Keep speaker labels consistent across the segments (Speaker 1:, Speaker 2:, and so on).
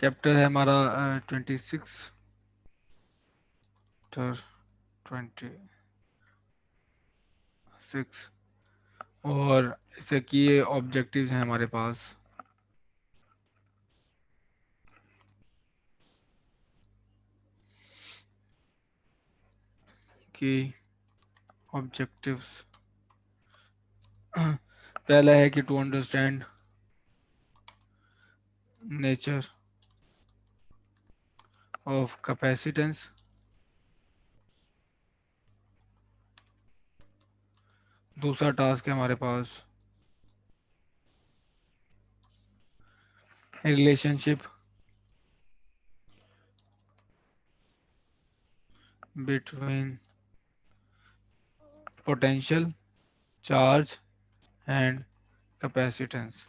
Speaker 1: Chapter है हमारा 26, chapter 26। और इसे की ऑब्जेक्टिव्स हैं हमारे पास कि ऑब्जेक्टिव्स पहला है कि to understand nature of capacitance. दूसरा टास्क है हमारे पास relationship between potential charge and capacitance.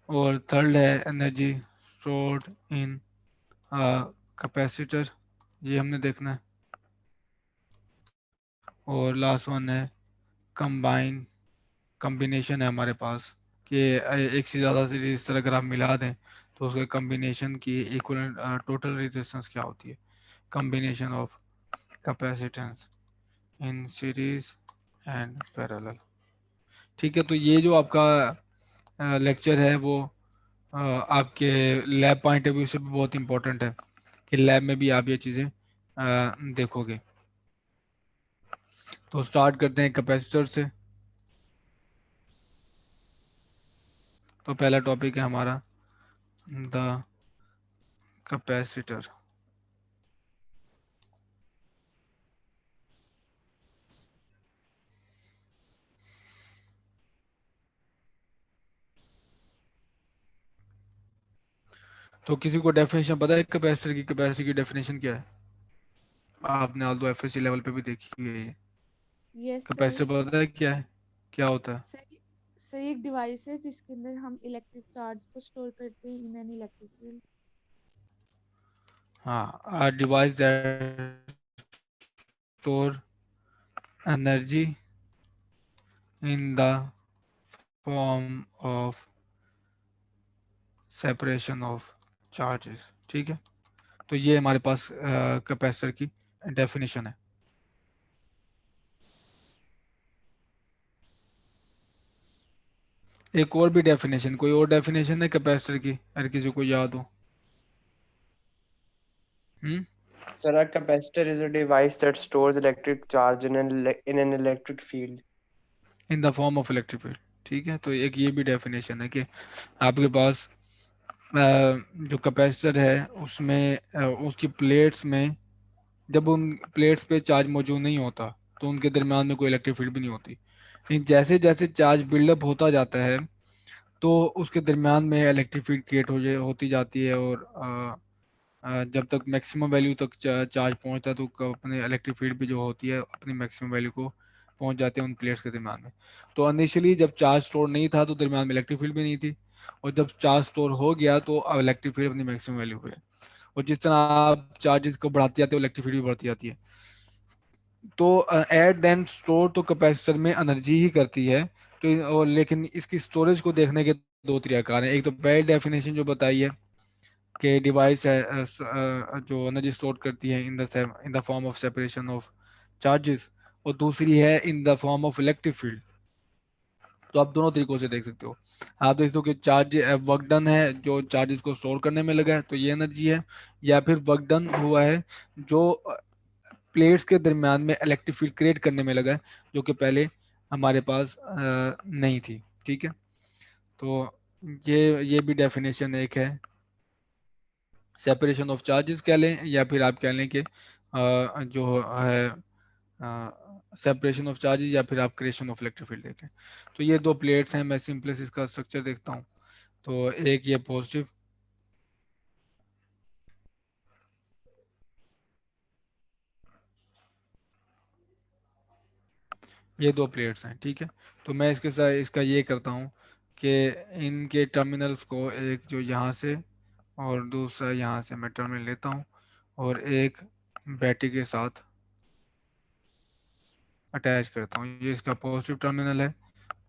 Speaker 1: और थर्ड है एनर्जी स्टोर्ड इन कैपेसिटर, ये हमने देखना है। और लास्ट वन है कंबाइन कॉम्बिनेशन है हमारे पास कि एक से ज़्यादा सीरीज इस तरह अगर आप मिला दें तो उसके कॉम्बिनेशन की इक्वलेंट टोटल रेजिस्टेंस क्या होती है। Combination of capacitance in series and parallel. ठीक है, तो ये जो आपका लेक्चर है वो आपके लैब पॉइंट ऑफ व्यू से भी बहुत इंपॉर्टेंट है कि लैब में भी आप ये चीज़ें देखोगे। तो स्टार्ट करते हैं कैपेसिटर से। तो पहला टॉपिक है हमारा द कैपेसिटर। तो किसी को डेफिनेशन पता है कैपेसिटर की? कैपेसिटर की डेफिनेशन क्या है? आपने आल्दो एफएससी लेवल पे भी देखी हुई है ये।
Speaker 2: Yes sir.
Speaker 1: कैपेसिटर पता है क्या है, क्या होता है?
Speaker 2: सर सर एक डिवाइस है जिसके अंदर हम इलेक्ट्रिक चार्ज को स्टोर करते हैं इन एन इलेक्ट्रिक फील्ड।
Speaker 1: हाँ, device that store energy in the form of separation of charges. ठीक है, तो ये हमारे पास कैपेसिटर की डेफिनेशन है। एक और भी डेफिनेशन, कोई और डेफिनेशन है कैपेसिटर की अगर किसी को याद हो? हम्म।
Speaker 3: Sir, a capacitor is a device that stores electric charge in an electric field.
Speaker 1: In the form of electric field. ठीक है, तो एक ये भी डेफिनेशन है कि आपके पास जो कैपेसिटर है उसमें उसकी प्लेट्स में जब उन प्लेट्स पे चार्ज मौजूद नहीं होता तो उनके दरम्यान में कोई इलेक्ट्रिक फील्ड भी नहीं होती। लेकिन जैसे जैसे चार्ज बिल्डअप होता जाता है तो उसके दरम्यान में इलेक्ट्रिक फील्ड क्रिएट होती जाती है। और जब तक मैक्सिमम वैल्यू तक चार्ज पहुंचता है तो अपने इलेक्ट्रिक फील्ड भी जो होती है अपनी मैक्सिमम वैल्यू को पहुंच जाते हैं उन प्लेट्स के दरम्यान में। तो इनिशियली जब चार्ज स्टोर नहीं था तो दरम्यान में इलेक्ट्रिक फील्ड भी नहीं थी, और जब चार्ज स्टोर हो गया तो अब इलेक्ट्रिक फील्ड अपनी मैक्सिमम वैल्यू पे है। और जिस तरह आप चार्जेस को बढ़ाते जाते हो इलेक्ट्रिक फील्ड भी बढ़ती जाती है। तो एट देन स्टोर तो कैपेसिटर में एनर्जी ही करती है। तो और लेकिन इसकी स्टोरेज को देखने के दो तरीका है। एक तो पहले डेफिनेशन जो बताई है कि डिवाइस है जो एनर्जी स्टोर करती है in the form of separation of charges, और दूसरी है in the form of electric field. तो आप दोनों तरीकों से देख सकते हो। आप देख सकते हो कि चार्ज वर्क डन है जो चार्जेस को स्टोर करने में लगा है तो ये एनर्जी है, या फिर वर्क डन हुआ है जो प्लेट्स के दरमियान में इलेक्ट्रिक फील्ड क्रिएट करने में लगा है जो कि पहले हमारे पास नहीं थी। ठीक है, तो ये भी डेफिनेशन एक है। सेपरेशन ऑफ चार्जेस कह लें या फिर आप कह लें कि जो है सेपरेशन ऑफ चार्जेस, या फिर आप क्रिएशन ऑफ इलेक्ट्रिक फील्ड देखें। तो ये दो प्लेट्स हैं, मैं सिंपलेस्ट इसका स्ट्रक्चर देखता हूँ। तो एक ये पॉजिटिव, ये दो प्लेट्स हैं। ठीक है, तो मैं इसके साथ इसका ये करता हूँ कि इनके टर्मिनल्स को एक जो यहाँ से और दूसरा यहाँ से मैं टर्मिनल लेता हूँ और एक बैटरी के साथ अटैच करता हूँ। ये इसका पॉजिटिव टर्मिनल है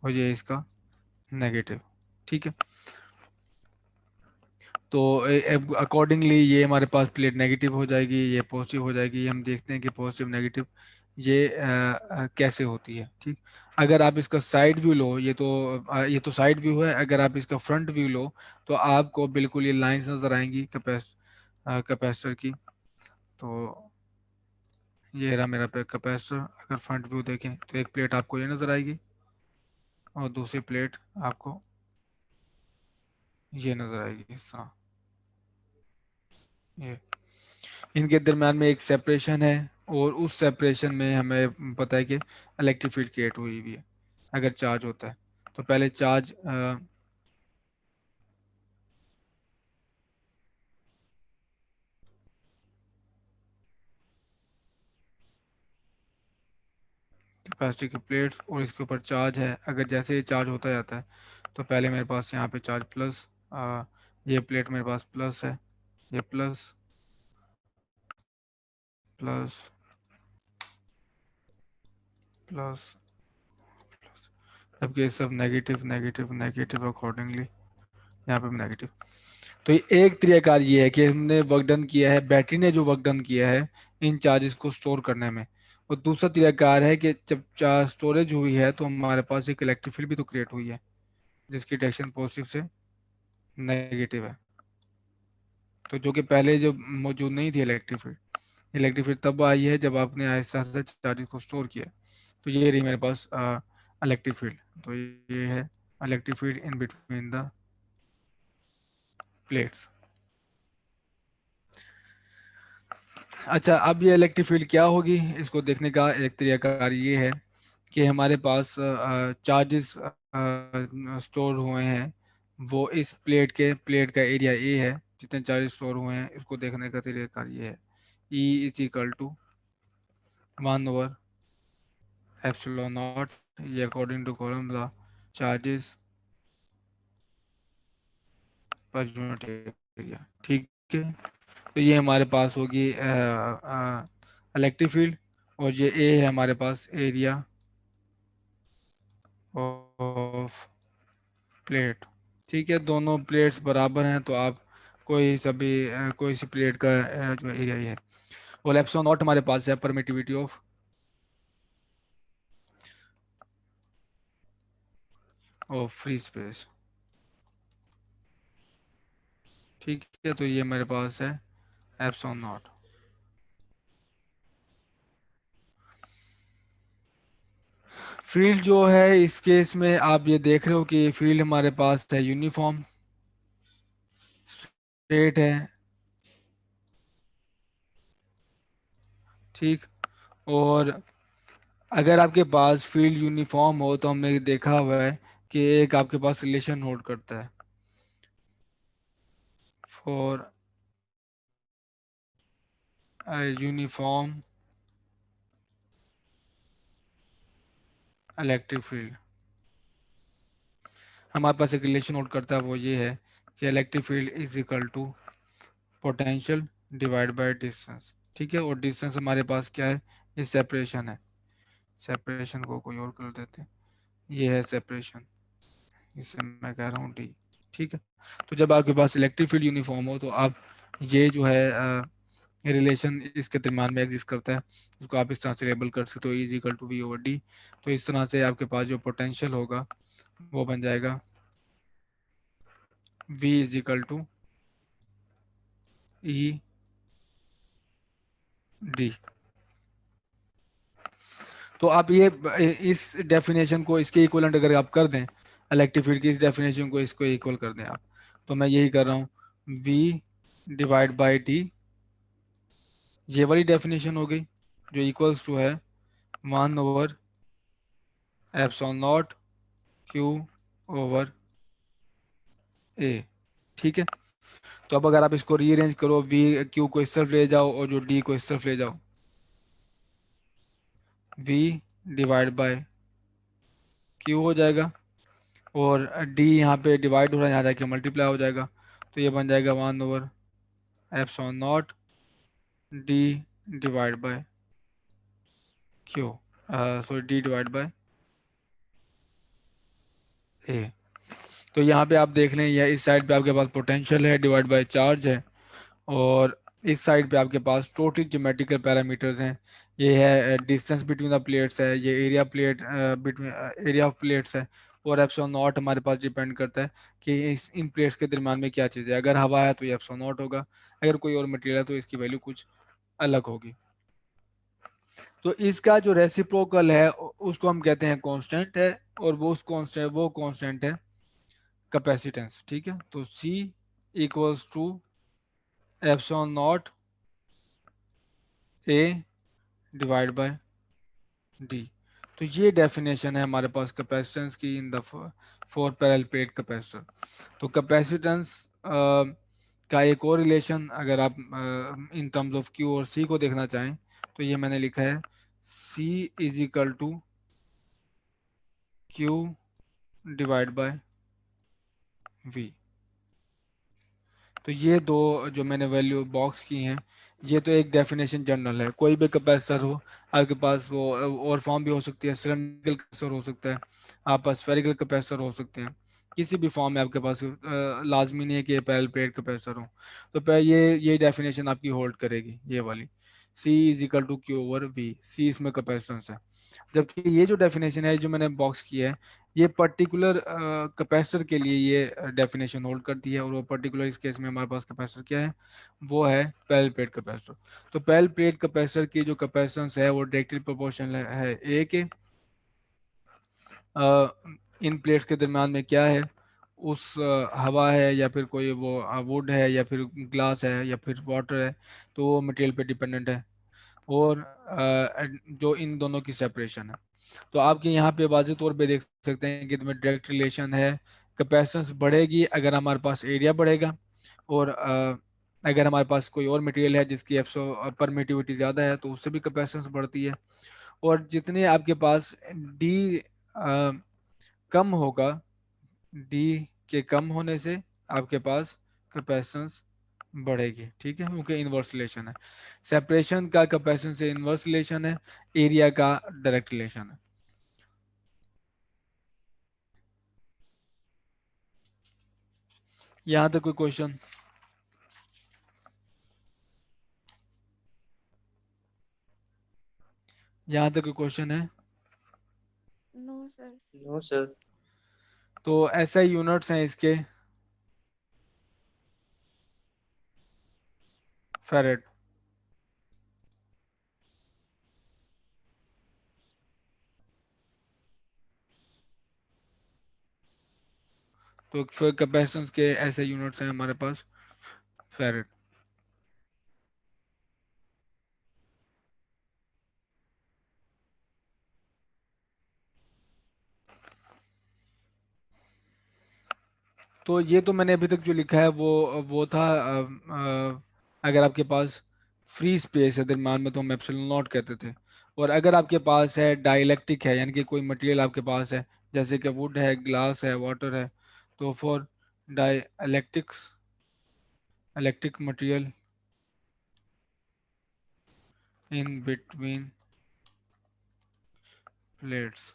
Speaker 1: और ये इसका नेगेटिव। ठीक है, तो अकॉर्डिंगली ये हमारे पास प्लेट नेगेटिव हो जाएगी, ये पॉजिटिव हो जाएगी। हम देखते हैं कि पॉजिटिव नेगेटिव ये कैसे होती है। ठीक, अगर आप इसका साइड व्यू लो, ये तो साइड व्यू है। अगर आप इसका फ्रंट व्यू लो तो आपको बिल्कुल ये लाइंस नजर आएंगी कैपेसिटर की। तो ये रहा मेरा पे कैपेसिटर। अगर फ्रंट व्यू देखें तो एक प्लेट आपको ये नजर आएगी और दूसरी प्लेट आपको ये नजर आएगी इस तरह। ये इनके दरम्यान में एक सेपरेशन है, और उस सेपरेशन में हमें पता है कि इलेक्ट्रिक फील्ड क्रिएट हुई हुई है अगर चार्ज होता है। तो पहले चार्ज कैपेसिटी की प्लेट्स और इसके ऊपर चार्ज है। अगर जैसे ये चार्ज होता जाता है तो पहले मेरे पास यहाँ पे चार्ज प्लस, ये प्लेट मेरे पास प्लस है, ये प्लस प्लस प्लस, जबकि ये सब नेगेटिव नेगेटिव नेगेटिव अकॉर्डिंगली यहाँ पे नेगेटिव। तो ये एक तरीकाकार ये है कि हमने वर्क डन किया है, बैटरी ने जो वर्क डन किया है इन चार्जेस को स्टोर करने में। और दूसरा तरीकाकार है कि जब चार्ज स्टोरेज हुई है तो हमारे पास एक इलेक्ट्रिक फील्ड भी तो क्रिएट हुई है जिसकी डायरेक्शन पॉजिटिव से नेगेटिव है। तो जो कि पहले जो मौजूद नहीं थी इलेक्ट्रिक फील्ड, इलेक्ट्रिक फील्ड तब आई है जब आपने आहिस्ता आहिस्ता चार्जेस को स्टोर किया। तो ये रही मेरे पास इलेक्ट्रिक फील्ड। तो ये है electric field in between the plates. अच्छा, अब ये इलेक्ट्रिक फील्ड क्या होगी इसको देखने का एक तरीकाकार ये है कि हमारे पास चार्जेस स्टोर हुए हैं, वो इस प्लेट का एरिया ए है। जितने चार्जेस स्टोर हुए हैं इसको देखने का तरीकाकार ये है, ई इज इक्वल टू 1/एप्सिलॉन नॉट, ये according to Coulomb law, charges पर यूनिट एरिया। ठीक है, तो ये हमारे पास होगी इलेक्ट्रिक फील्ड, और ये ए है हमारे पास एरिया ऑफ प्लेट। ठीक है, दोनों प्लेट्स बराबर हैं तो आप कोई सी प्लेट का जो एरिया ही है। और एप्सिलॉन नॉट हमारे पास है परमिटिविटी ऑफ फ्री स्पेस। ठीक है, तो ये मेरे पास है एप्सिलॉन नॉट। फील्ड जो है इस केस में आप ये देख रहे हो कि फील्ड हमारे पास है यूनिफॉर्म, स्ट्रेट है। ठीक, और अगर आपके पास फील्ड यूनिफॉर्म हो तो हमने देखा हुआ है कि एक आपके पास रिलेशन होल्ड करता है फॉर यूनिफॉर्म इलेक्ट्रिक फील्ड। हमारे पास एक रिलेशन होल्ड करता है, वो ये है कि electric field is equal to potential divide by distance. ठीक है, और डिस्टेंस हमारे पास क्या है, ये सेपरेशन है। सेपरेशन को कोई और कर देते हैं, ये है सेपरेशन, इसे मैं कह रहा हूँ डी। ठीक है, तो जब आपके पास इलेक्ट्रिक फील्ड यूनिफॉर्म हो तो आप ये जो है रिलेशन इसके दरम्यान में एग्जिस्ट करता है, उसको आप इस तरह से लेबल कर सकते हो, is equal to V over D. तो इस तरह से आपके पास जो पोटेंशियल होगा वो बन जाएगा V is equal to E D. तो आप ये इस डेफिनेशन को इसके इक्वलेंट अगर आप कर दें, इलेक्ट्रिक फील्ड की इस डेफिनेशन को इसको इक्वल कर दें आप, तो मैं यही कर रहा हूँ, V डिवाइड बाई डी, ये वाली डेफिनेशन हो गई जो इक्वल्स टू है 1/एप्सिलॉन नॉट क्यू ओवर ए। ठीक है, तो अब अगर आप इसको रीअरेंज करो, वी क्यू को इस तरफ ले जाओ और जो डी को इस तरफ ले जाओ, वी डिवाइड बाय क्यू हो जाएगा, और डी यहाँ पे डिवाइड हो रहा है, यहाँ जाके मल्टीप्लाई हो जाएगा। तो ये बन जाएगा 1/एप्सिलॉन naught D divide by Q, sorry D divide by A. तो यहाँ पे आप देख लें, या इस साइड पे आपके पास पोटेंशियल है डिवाइड बाय चार्ज है, और इस साइड पे आपके पास टोटल ज्योमेट्रिकल पैरामीटर्स हैं। ये है डिस्टेंस बिटवीन द प्लेट्स है, ये area plate between area of plates है, और एप्सिलॉन नॉट हमारे पास डिपेंड करता है कि इन प्लेट्स के दरम्यान में क्या चीज़ है। अगर हवा है तो ये एप्सिलॉन नॉट होगा, अगर कोई और मटेरियल है तो इसकी वैल्यू कुछ अलग होगी। तो इसका जो रेसिप्रोकल है उसको हम कहते हैं कांस्टेंट है, और वो कांस्टेंट है कैपेसिटेंस। ठीक है, तो C equals to epsilon naught A divide by D। तो ये डेफिनेशन है हमारे पास कैपेसिटेंस की in the for parallel plate capacitor. तो कैपेसिटेंस का एक और रिलेशन अगर आप इन टर्म्स ऑफ Q और C को देखना चाहें तो ये मैंने लिखा है C is equal to Q divide by V। तो ये दो जो मैंने वैल्यू बॉक्स की हैं, ये तो एक डेफिनेशन जनरल है। कोई भी कैपेसिटर हो आपके पास, वो और फॉर्म भी हो सकती है, सिलेंड्रिकल कैपेसिटर हो सकता है, आप पास स्फेरिकल कैपेसिटर हो सकते हैं, किसी भी फॉर्म में आपके पास लाजमी नहीं है कि पैरेलल प्लेट कैपेसिटर हो। तो ये डेफिनेशन आपकी होल्ड करेगी, ये वाली C is equal to Q over V। C इसमें कैपेसिटेंस है, जबकि ये जो डेफिनेशन है जो मैंने बॉक्स की है, ये पर्टिकुलर कैपेसिटर के लिए ये डेफिनेशन होल्ड करती है, और वो पर्टिकुलर इस केस में हमारे पास कैपेसिटर क्या है, वो है पैरेलल प्लेट कैपेसिटर। तो पैरेलल प्लेट कैपेसिटर की जो कैपेसिटेंस है वो डायरेक्टली प्रोपोर्शनल है ए के इन प्लेट्स के दरम्यान में क्या है, उस हवा है या फिर कोई वो वुड है या फिर ग्लास है या फिर वाटर है, तो वो मटेरियल पे डिपेंडेंट है, और जो इन दोनों की सेपरेशन है। तो आपके यहाँ पे वाज़ेह तौर पे देख सकते हैं कि इसमें डायरेक्ट रिलेशन है। कैपेसिटेंस बढ़ेगी अगर हमारे पास एरिया बढ़ेगा, और अगर हमारे पास कोई और मटेरियल है जिसकी परमिटिविटी ज़्यादा है तो उससे भी कैपेसिटेंस बढ़ती है। और जितने आपके पास डी कम होगा, डी के कम होने से आपके पास कैपेसिटेंस बढ़ेगी। ठीक है, क्योंकि इनवर्स रिलेशन है। सेपरेशन का कैपेसिटेंस से इनवर्स रिलेशन है, एरिया का डायरेक्ट रिलेशन है। यहाँ तक कोई क्वेश्चन? यहाँ तक कोई क्वेश्चन है?
Speaker 2: No sir.
Speaker 3: No, sir.
Speaker 1: तो ऐसे यूनिट्स हैं इसके, फेरेड। तो फिर कैपेसिटेंस के ऐसे यूनिट्स हैं हमारे पास, फेरेड। तो ये तो मैंने अभी तक जो लिखा है वो था अगर आपके पास फ्री स्पेस है दरम्यान में तो हम एप्सिलॉन नॉट कहते थे। और अगर आपके पास है डाइलेक्ट्रिक है, यानी कि कोई मटेरियल आपके पास है जैसे कि वुड है, ग्लास है, वाटर है, तो for dielectrics electric material in between plates,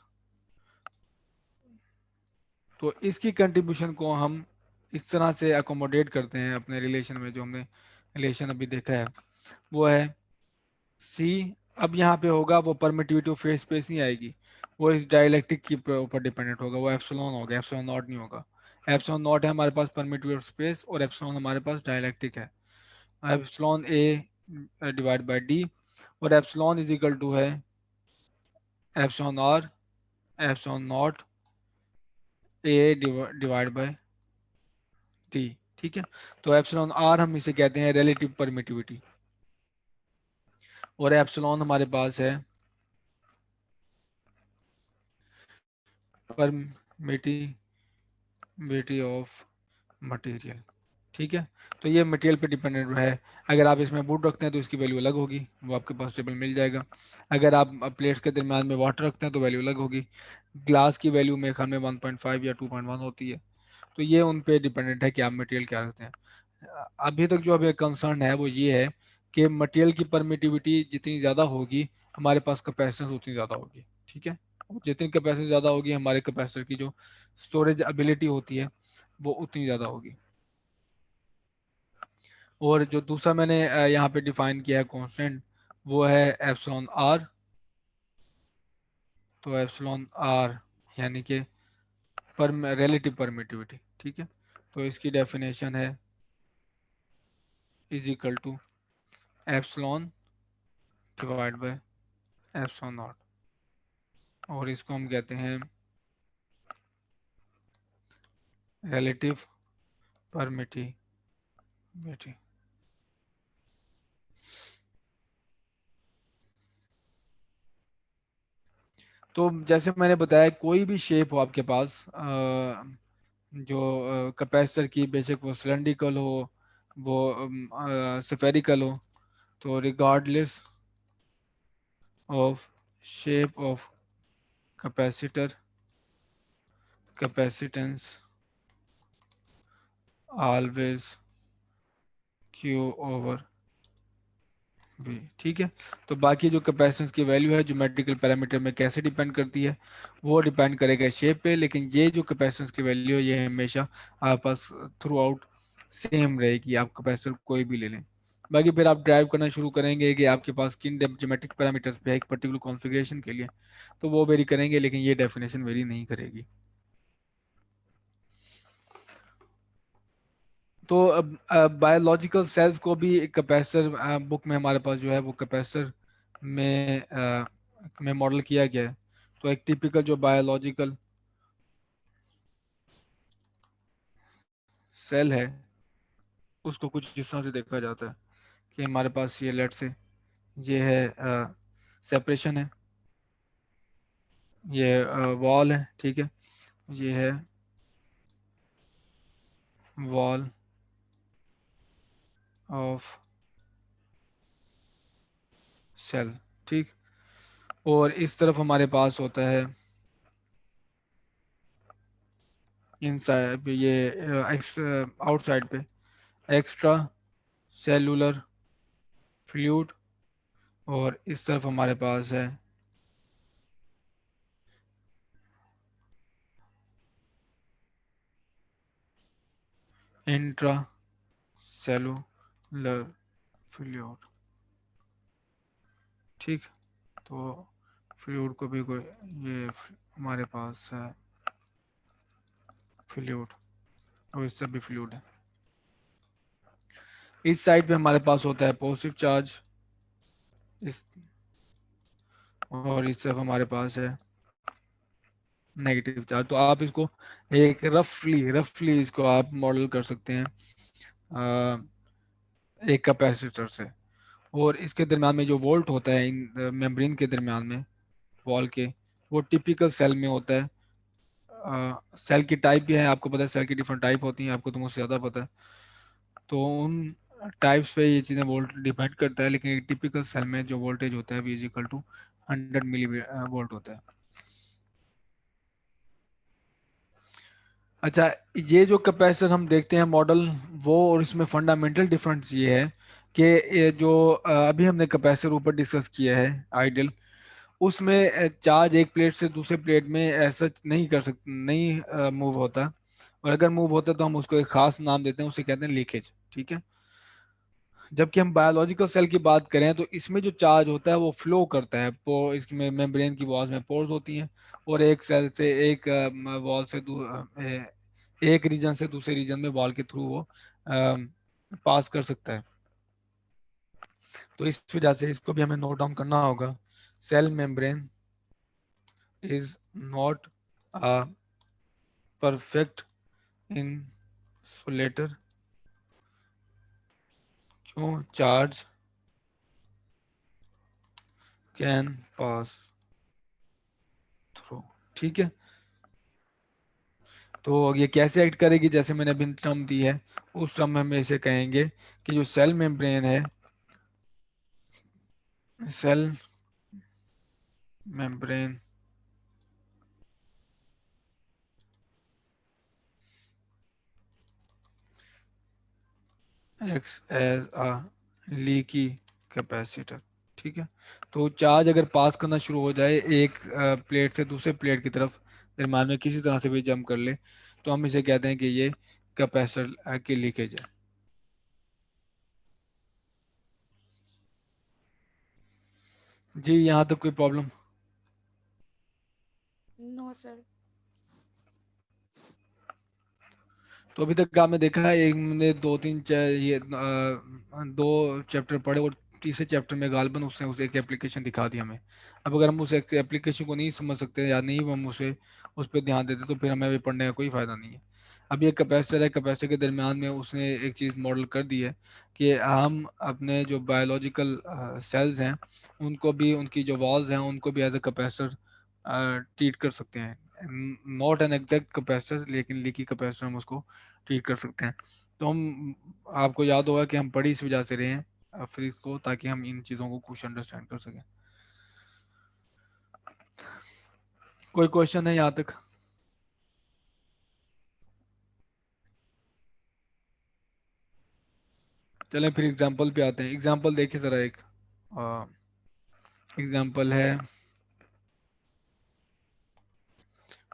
Speaker 1: तो इसकी कंट्रीब्यूशन को हम इस तरह से अकोमोडेट करते हैं अपने रिलेशन में। जो हमने रिलेशन अभी देखा है वो है सी। अब यहाँ पे होगा वो परमिटिविटी ऑफ फेस स्पेस नहीं आएगी, वो इस डाइलेक्ट्रिक के ऊपर डिपेंडेंट होगा, वो एप्सिलॉन होगा, एप्सिलॉन नॉट नहीं होगा। एप्सिलॉन नॉट है हमारे पास परमिटिविटी ऑफ स्पेस, और एप्सिलॉन हमारे पास डाइलेक्ट्रिक है, epsilon A divide by D, और एप्सिलॉन इज इक्वल टू है epsilon R epsilon naught A divide by T. ठीक है, तो एप्सिलॉन आर हम इसे कहते हैं रिलेटिव परमिटिविटी, और एप्सिलॉन हमारे पास है परमिटिविटी ऑफ मटेरियल। ठीक है, तो ये मटेरियल पे डिपेंडेंट है। अगर आप इसमें वुड रखते हैं तो इसकी वैल्यू अलग होगी, वो आपके पास टेबल मिल जाएगा। अगर आप प्लेट्स के दरम्यान में वाटर रखते हैं तो वैल्यू अलग होगी। ग्लास की वैल्यू मेरे ख्याल में 1.5 या 2.1 होती है। तो ये उन पे डिपेंडेंट है कि आप मटेरियल क्या रखते हैं। अभी तक जो अभी कंसर्न है वो ये है कि मटेरियल की परमिटिविटी जितनी ज़्यादा होगी हमारे पास कैपेसिटेंस उतनी ज़्यादा होगी। ठीक है, जितनी कैपेसिटी ज़्यादा होगी हमारे कैपेसिटर की जो स्टोरेज एबिलिटी होती है वो उतनी ज़्यादा होगी। और जो दूसरा मैंने यहाँ पे डिफाइन किया है कांस्टेंट, वो है एप्सिलॉन आर। तो एप्सिलॉन आर यानी कि रिलेटिव परमिटिविटी, ठीक है। तो इसकी डेफिनेशन है is equal to epsilon divide by epsilon naught, और इसको हम कहते हैं रिलेटिव परमिटिविटी। तो जैसे मैंने बताया, कोई भी शेप हो आपके पास, जो कैपेसिटर की, बेशक वो सिलेंड्रिकल हो, वो स्फेरिकल हो, तो regardless of shape of capacitor, capacitance always Q over भी, ठीक है। तो बाकी जो कैपेसिटेंस की वैल्यू है ज्योमेट्रिकल पैरामीटर में कैसे डिपेंड करती है, वो डिपेंड करेगा शेप पे, लेकिन ये जो कैपेसिटेंस की वैल्यू है ये हमेशा आपके पास थ्रू आउट सेम रहेगी, आप कैपेसिटर कोई भी ले लें। बाकी फिर आप ड्राइव करना शुरू करेंगे कि आपके पास किन ज्योमेट्रिक पैरामीटर्स पे है एक पर्टिकुलर कॉन्फ़िगरेशन के लिए, तो वो वेरी करेंगे, लेकिन ये डेफिनेशन वेरी नहीं करेगी। तो बायोलॉजिकल सेल्स को भी एक कैपेसिटर बुक में हमारे पास जो है वो कैपेसिटर में मॉडल किया गया है। तो एक टिपिकल जो बायोलॉजिकल सेल है उसको कुछ जिस तरह से देखा जाता है कि हमारे पास ये लेट से ये है सेपरेशन है, ये वॉल है, ठीक है, ये है वॉल ऑफ सेल, ठीक। और इस तरफ हमारे पास होता है इनसाइड, ये आउटसाइड पे एक्स्ट्रा सेलुलर फ्लूइड, और इस तरफ हमारे पास है इंट्रा सेलुलर फ्लूइड, ठीक। तो फ्लूइड को भी कोई, ये हमारे पास है फ्लूइड, और इससे भी फ्लूइड है। इस साइड पे हमारे पास होता है पॉजिटिव चार्ज, इस, और इस तरफ हमारे पास है नेगेटिव चार्ज। तो आप इसको एक रफली इसको आप मॉडल कर सकते हैं एक कैपेसिटर से। और इसके दरम्यान में जो वोल्ट होता है इन मेम्ब्रेन के दरम्यान में, वॉल के, वो टिपिकल सेल में होता है। सेल की टाइप भी है, आपको पता है सेल की डिफरेंट टाइप होती हैं, आपको तो मुझसे ज़्यादा पता है। तो उन टाइप्स पे ये चीज़ें वोल्ट डिपेंड करता है, लेकिन एक टिपिकल सेल में जो वोल्टेज होता है V equal to 100 millivolt होता है। अच्छा, ये जो कैपेसिटर हम देखते हैं मॉडल, वो और इसमें फंडामेंटल डिफरेंस ये है कि ये जो अभी हमने कैपेसिटर ऊपर डिस्कस किया है आइडियल, उसमें चार्ज एक प्लेट से दूसरे प्लेट में ऐसा नहीं कर सकते, नहीं मूव होता। और अगर मूव होता तो हम उसको एक खास नाम देते हैं, उसे कहते हैं लीकेज, ठीक है। जबकि हम बायोलॉजिकल सेल की बात करें तो इसमें जो चार्ज होता है वो फ्लो करता है, इसमें मेम्ब्रेन की वॉल्स में पोर्स होती हैं, और एक सेल से एक वॉल से एक रीजन से दूसरे रीजन में वॉल के थ्रू वो पास कर सकता है। तो इस वजह से इसको भी हमें नोट डाउन करना होगा। Cell membrane is not a perfect insulator, क्यों चार्ज कैन पास थ्रू, ठीक है। तो ये कैसे एक्ट करेगी, जैसे मैंने अभी टर्म दी है उस टर्म में हम इसे कहेंगे कि जो सेल मेम्ब्रेन है, cell membrane acts as a leaky capacitor, ठीक है। तो चार्ज अगर पास करना शुरू हो जाए एक प्लेट से दूसरे प्लेट की तरफ, दरम्यान में किसी तरह से भी जंप कर ले, तो हम इसे कहते हैं कि ये कैपेसिटर की लीकेज है। जी यहाँ तक कोई प्रॉब्लम?
Speaker 2: No sir.
Speaker 1: तो अभी तक आपने देखा है, एक मैंने दो चैप्टर पढ़े और तीसरे चैप्टर में गालबन उसने उसे एक एप्लीकेशन दिखा दी हमें। अब अगर हम उस एप्लीकेशन को नहीं समझ सकते या नहीं हम उस पर ध्यान देते तो फिर हमें अभी पढ़ने का कोई फायदा नहीं है। अब ये कैपेसिटर है, कैपेसिटर के दरमियान में उसने एक चीज़ मॉडल कर दी है कि हम अपने जो बायोलॉजिकल सेल्स हैं उनको भी, उनकी जो वॉल्स हैं उनको भी एज ए कैपेसिटर ट्रीट कर सकते हैं। नॉट एन एग्जैक्ट कैपेसिटर, लेकिन लीकी कैपेसिटर हम उसको ट्रीट कर सकते हैं। तो हम, आपको याद होगा कि हम पढ़ी इस वजह से रहे हैं फिजिक्स को, ताकि हम इन चीज़ों को कुछ अंडरस्टैंड कर सकें। कोई क्वेश्चन है यहाँ तक? चलें फिर एग्जांपल पे आते हैं। एग्जांपल देखिए ज़रा, एक एग्जांपल है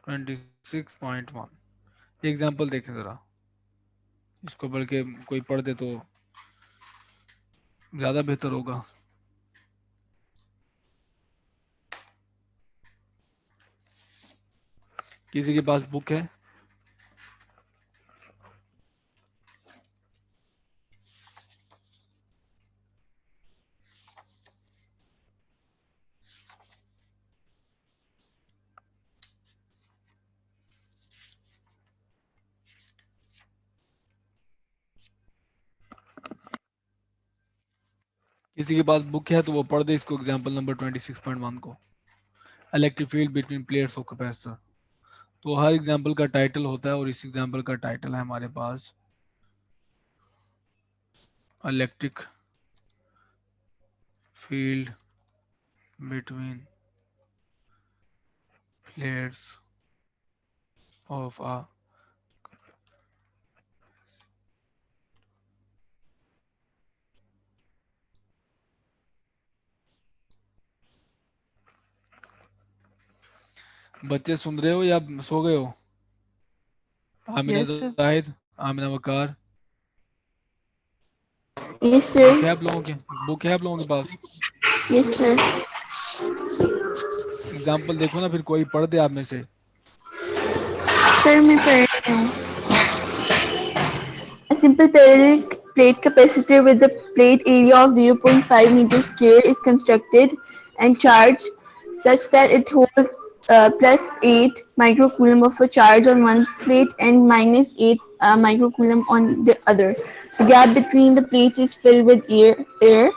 Speaker 1: 26.1। एग्जांपल देखें ज़रा, इसको बल्कि कोई पढ़ दे तो ज़्यादा बेहतर होगा। किसी के पास बुक है? किसी के पास बुक है तो वो पढ़ दे इसको, एग्जांपल नंबर 26.1 को, electric field between plates of capacitor. तो हर एग्जांपल का टाइटल होता है और इस एग्जांपल का टाइटल है हमारे पास electric field between plates of a. बच्चे सुन रहे हो या सो गए हो? Amina
Speaker 4: Yes, sir.
Speaker 1: Zahid, Amina Waqar,
Speaker 5: Yes, sir.
Speaker 1: Book है आप लोगों के? बुक है आप लोगों के पास?
Speaker 5: Yes, sir.
Speaker 1: एग्जाम्पल देखो ना, फिर कोई पढ़ दे आप में से।
Speaker 5: Sir, मैं पढ़ रही हूँ. A simple parallel plate capacitor with a plate area of 0.5 meters square is constructed and charged such that it holds plus 8 microcoulomb of a charge on one plate and minus 8 microcoulomb on the other. The gap between the plates is filled with air.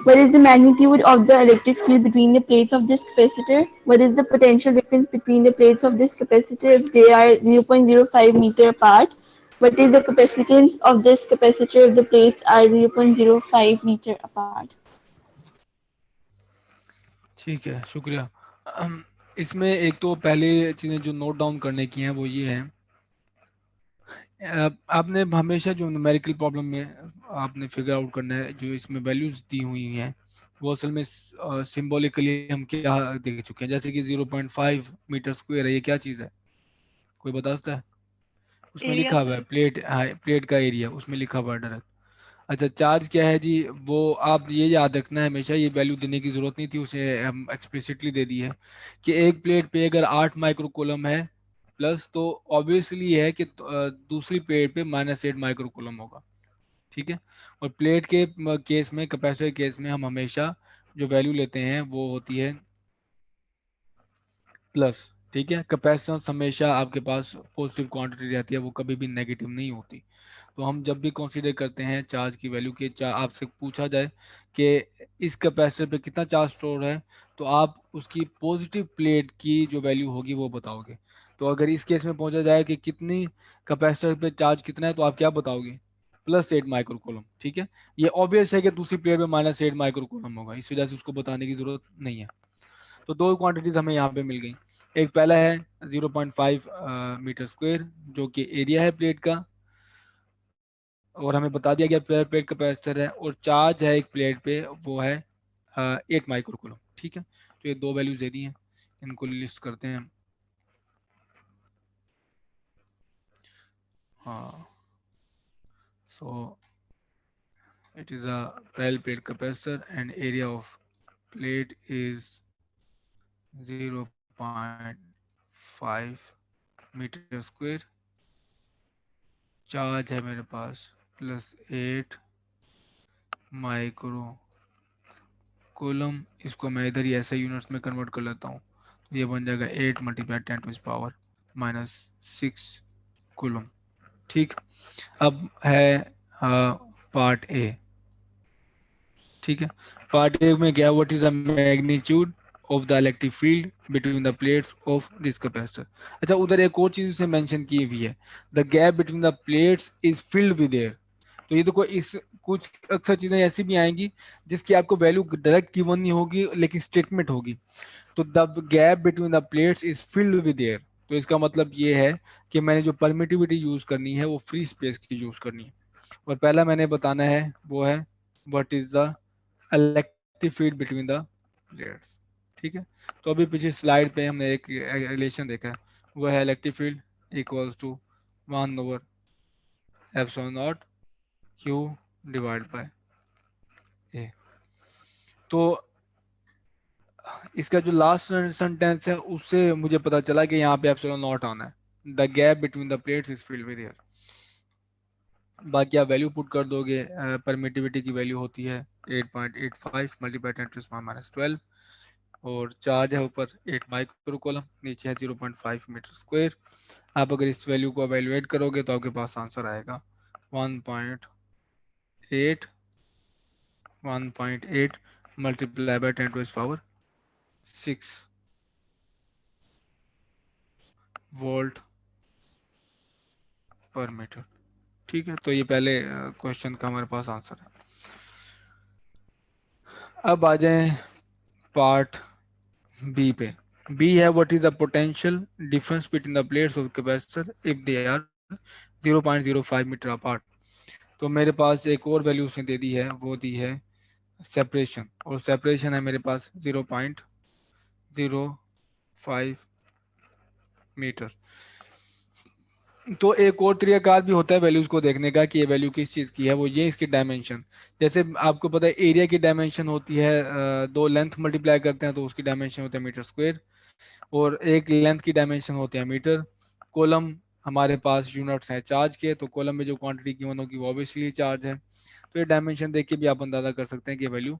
Speaker 5: What is the magnitude of the electric field between the plates of this capacitor? What is the potential difference between the plates of this capacitor if they are 0.05 meter apart? What is the capacitance of this capacitor if the plates are 0.05 meter apart?
Speaker 1: ठीक है, शुक्रिया। इसमें एक तो पहले चीज़ें जो note down करने की हैं वो ये हैं, आपने हमेशा जो न्यूमेरिकल प्रॉब्लम में आपने फिगर आउट करना है, जो इसमें वैल्यूज दी हुई हैं वो असल में सिंबॉलिकली हम क्या देख चुके हैं। जैसे कि 0.5 मीटर स्क्वायर है, ये क्या चीज़ है? कोई बता सकता है? उसमें
Speaker 4: Area,
Speaker 1: लिखा हुआ है
Speaker 4: sir.
Speaker 1: प्लेट, हाँ प्लेट का एरिया उसमें लिखा हुआ है डायरेक्ट। अच्छा, चार्ज क्या है जी? वो आप ये याद रखना है हमेशा, ये वैल्यू देने की जरूरत नहीं थी, उसे हम एक्सप्लिसिटली दे दी है कि एक प्लेट पे अगर 8 माइक्रोकूलम है प्लस, तो ऑब्वियसली है कि दूसरी प्लेट पे -8 माइक्रोकूलम होगा। ठीक है। और प्लेट के केस में, कैपेसिटर केस में हम हमेशा जो वैल्यू लेते हैं वो होती है प्लस। ठीक है, कैपेसिटेंस हमेशा आपके पास पॉजिटिव क्वांटिटी रहती है, वो कभी भी नेगेटिव नहीं होती। तो हम जब भी कंसीडर करते हैं चार्ज की वैल्यू के, आपसे पूछा जाए कि इस कैपेसिटर पे कितना चार्ज स्टोर है, तो आप उसकी पॉजिटिव प्लेट की जो वैल्यू होगी वो बताओगे। तो अगर इस केस में पूछा जाए कि कितनी कैपेसिटर पे चार्ज कितना है, तो आप क्या बताओगे? +8 माइक्रोकूलम। ठीक है, ये ऑब्वियस है कि दूसरी प्लेट में -8 माइक्रोकूलम होगा, इस वजह से उसको बताने की जरूरत नहीं है। तो दो क्वांटिटीज हमें यहाँ पे मिल गई। एक पहला है 0.5 मीटर स्क्वायर जो कि एरिया है प्लेट का, और हमें बता दिया गया प्लेट कैपेसिटर है, और चार्ज है एक प्लेट पे वो है 8 माइक्रोकूलम। ठीक है, तो ये दो वैल्यूज दे दी हैं, इनको लिस्ट करते हैं हम। So it is a parallel plate capacitor and area of plate is 0.5 metre square. Charge है मेरे पास +8 माइक्रो कूलम. इसको मैं इधर ही ऐसे यूनिट्स में कन्वर्ट कर लेता हूँ. तो ये बन जाएगा 8 मल्टीप्लाई 10⁻⁻6 कूलम. ठीक. अब है पार्ट ए. ठीक है. पार्ट ए में क्या, what is the magnitude of the electric field between the plates of this capacitor. अच्छा, उधर एक और चीज उसने मेंशन की हुई है, the gap between the plates is filled with air. तो ये देखो, इस कुछ अक्सर चीजें ऐसी भी आएंगी जिसकी आपको वैल्यू डायरेक्ट गिवन नहीं होगी लेकिन स्टेटमेंट होगी. तो the gap between the plates is filled with air. तो इसका मतलब ये है कि मैंने जो परमिटिविटी यूज करनी है वो फ्री स्पेस की यूज करनी है. और पहला मैंने बताना है वो है what is the electric field between the plates. ठीक है. तो अभी पीछे स्लाइड पे हमने एक रिलेशन देखा है, वो है electric field equals to 1/ε0 Q divide by A. तो इसका जो लास्ट सेंटेंस है उससे मुझे पता चला कि यहाँ पे एप्सिलॉन नॉट आना है. The gap between the plates is filled with air. बाकी आप वैल्यू पुट कर दोगे. परमिटिविटी की वैल्यू होती है 8.85 मल्टीप्लाई 10⁻⁻12 और चार्ज है ऊपर 8 माइक्रो कूलम, नीचे है 0.5 मीटर स्क्वायर. आप अगर इस वैल्यू को एवेल्युएट करोगे तो आपके पास आंसर आएगा 1.8 मल्टीप्लाई बाय 10⁻6 वोल्ट पर मीटर. ठीक है. तो ये पहले क्वेश्चन का हमारे पास आंसर है. अब आ जाए पार्ट बी पे. बी है what is the potential difference between the plates of capacitor if they are 0.05 metre apart. तो मेरे पास एक और वैल्यू उसने दे दी है, वो दी है सेपरेशन. और सेपरेशन है मेरे पास 0.05 मीटर. तो एक और तरीकाकार भी होता है वैल्यूज को देखने का कि ये वैल्यू किस चीज की है. वो ये इसकी डायमेंशन. जैसे आपको पता है एरिया की डायमेंशन होती है, दो लेंथ मल्टीप्लाई करते हैं तो उसकी डायमेंशन होती है मीटर स्क्वायर, और एक लेंथ की डायमेंशन होती है मीटर. कॉलम हमारे पास यूनिट्स हैं चार्ज के, तो कॉलम में जो क्वांटिटी गिवन होगी वो ऑब्वियसली चार्ज है. तो ये डायमेंशन देख के भी आप अंदाजा कर सकते हैं कि वैल्यू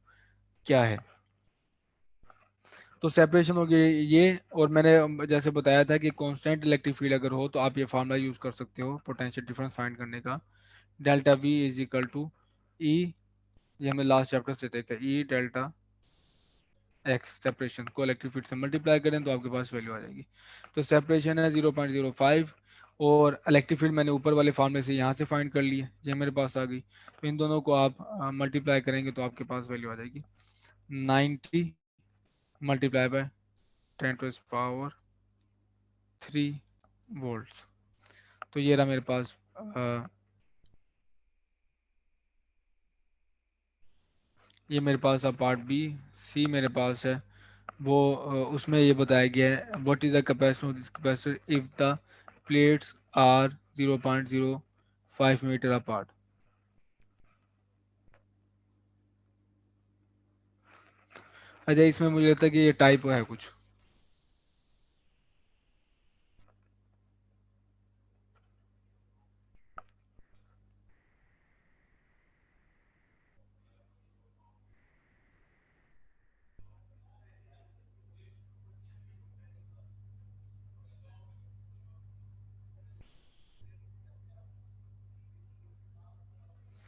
Speaker 1: क्या है. तो सेपरेशन हो गई ये. और मैंने जैसे बताया था कि कांस्टेंट इलेक्ट्रिक फील्ड अगर हो तो आप ये फार्मूला यूज कर सकते हो पोटेंशियल डिफरेंस फाइंड करने का. Delta V is equal to E, ये हमने लास्ट चैप्टर से देखा, ई डेल्टा एक्स. सेपरेशन को इलेक्ट्रिक फील्ड से मल्टीप्लाई करें तो आपके पास वैल्यू आ जाएगी. तो सेपरेशन है 0.05 और इलेक्ट्रिक फील्ड मैंने ऊपर वाले फार्मूले से यहाँ से फाइंड कर ली है, ये मेरे पास आ गई. तो इन दोनों को आप मल्टीप्लाई करेंगे तो आपके पास वैल्यू आ जाएगी 90 मल्टीप्लाई बाय 10⁻³ वोल्ट्स. तो ये रहा मेरे पास ये मेरे पास अब पार्ट बी. सी मेरे पास है वो उसमें ये बताया गया है what is the capacity of this capacitor if the plates are 0.05 metre apart. अच्छा, इसमें मुझे लगता है कि ये टाइप है कुछ.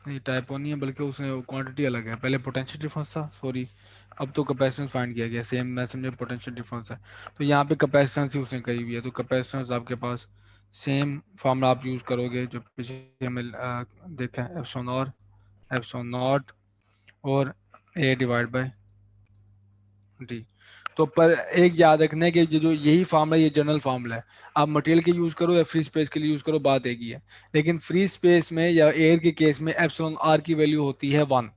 Speaker 1: नहीं, टाइप नहीं है, बल्कि उसने क्वांटिटी अलग है. पहले पोटेंशियल डिफरेंस था, सॉरी. अब तो कैपेसिटेंस फाइंड किया गया. सेम मैं समझे पोटेंशियल डिफरेंस है. तो यहाँ पे कैपेसिटेंस ही उसने कही हुई है. तो कैपेसिटेंस आपके पास सेम फार्मूला आप यूज करोगे जो पीछे हमें देखा है, एप्सिलॉन नॉट और ए डिवाइड बाय डी. तो पर एक याद रखना है कि जो यही फार्मूला, ये जनरल फार्मूला है. आप मटेरियल के यूज करो या फ्री स्पेस के लिए यूज करो, बात एक ही है. लेकिन फ्री स्पेस में या एयर के केस में एप्सिलॉन आर की वैल्यू होती है 1.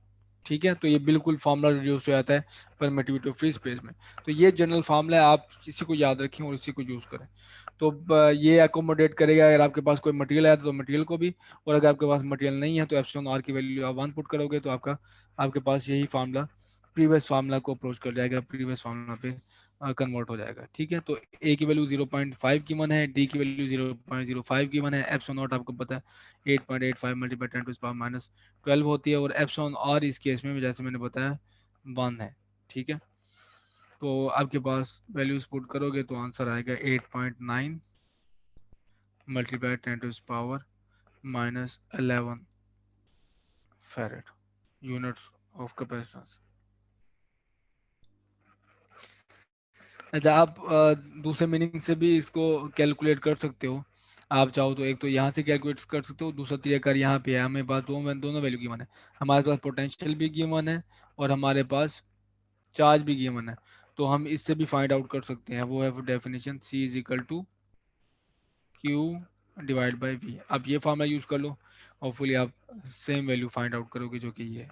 Speaker 1: ठीक है. तो ये बिल्कुल फार्मूला रिड्यूस हो जाता है परमिटिविटी ऑफ फ्री स्पेस में. तो ये जनरल फार्मूला है, आप इसी को याद रखें और इसी को यूज करें. तो ये अकोमोडेट करेगा अगर आपके पास कोई मटेरियल है तो मटेरियल को भी, और अगर आपके पास मटेरियल नहीं है तो एप्सिलॉन आर की वैल्यू आप 1 पुट करोगे तो आपके पास यही फार्मूला प्रीवियस फार्मूला को अप्रोच कर जाएगा, प्रीवियस फार्मूला पे कन्वर्ट हो जाएगा। ठीक है, तो ए की वैल्यू 0.5 गिवन है, डी की वैल्यू 0.05 गिवन है, एप्सिलॉन नॉट आपको पता है 8.85 मल्टीप्लाई 10⁻⁻12 होती है, और एप्सिलॉन आर इस केस में जैसे मैंने बताया 1 है। ठीक है, तो आपके पास वैल्यूज पुट करोगे तो आंसर आएगा 8.9 multiply 10⁻⁻11 farad units of capacitance. अच्छा, आप दूसरे मीनिंग से भी इसको कैलकुलेट कर सकते हो। आप चाहो तो एक तो यहाँ से कैलकुलेट कर सकते हो, दूसरा तरीका यहाँ पे है, हमें पास दोनों वैल्यू गिवन है, हमारे पास पोटेंशियल भी गिवन है और हमारे पास चार्ज भी गिवन है, तो हम इससे भी फाइंड आउट कर सकते हैं। वो है definition C is equal to Q divide by V. आप ये फॉर्मूला यूज कर लो, होपफुली आप सेम वैल्यू फाइंड आउट करोगे जो कि ये है।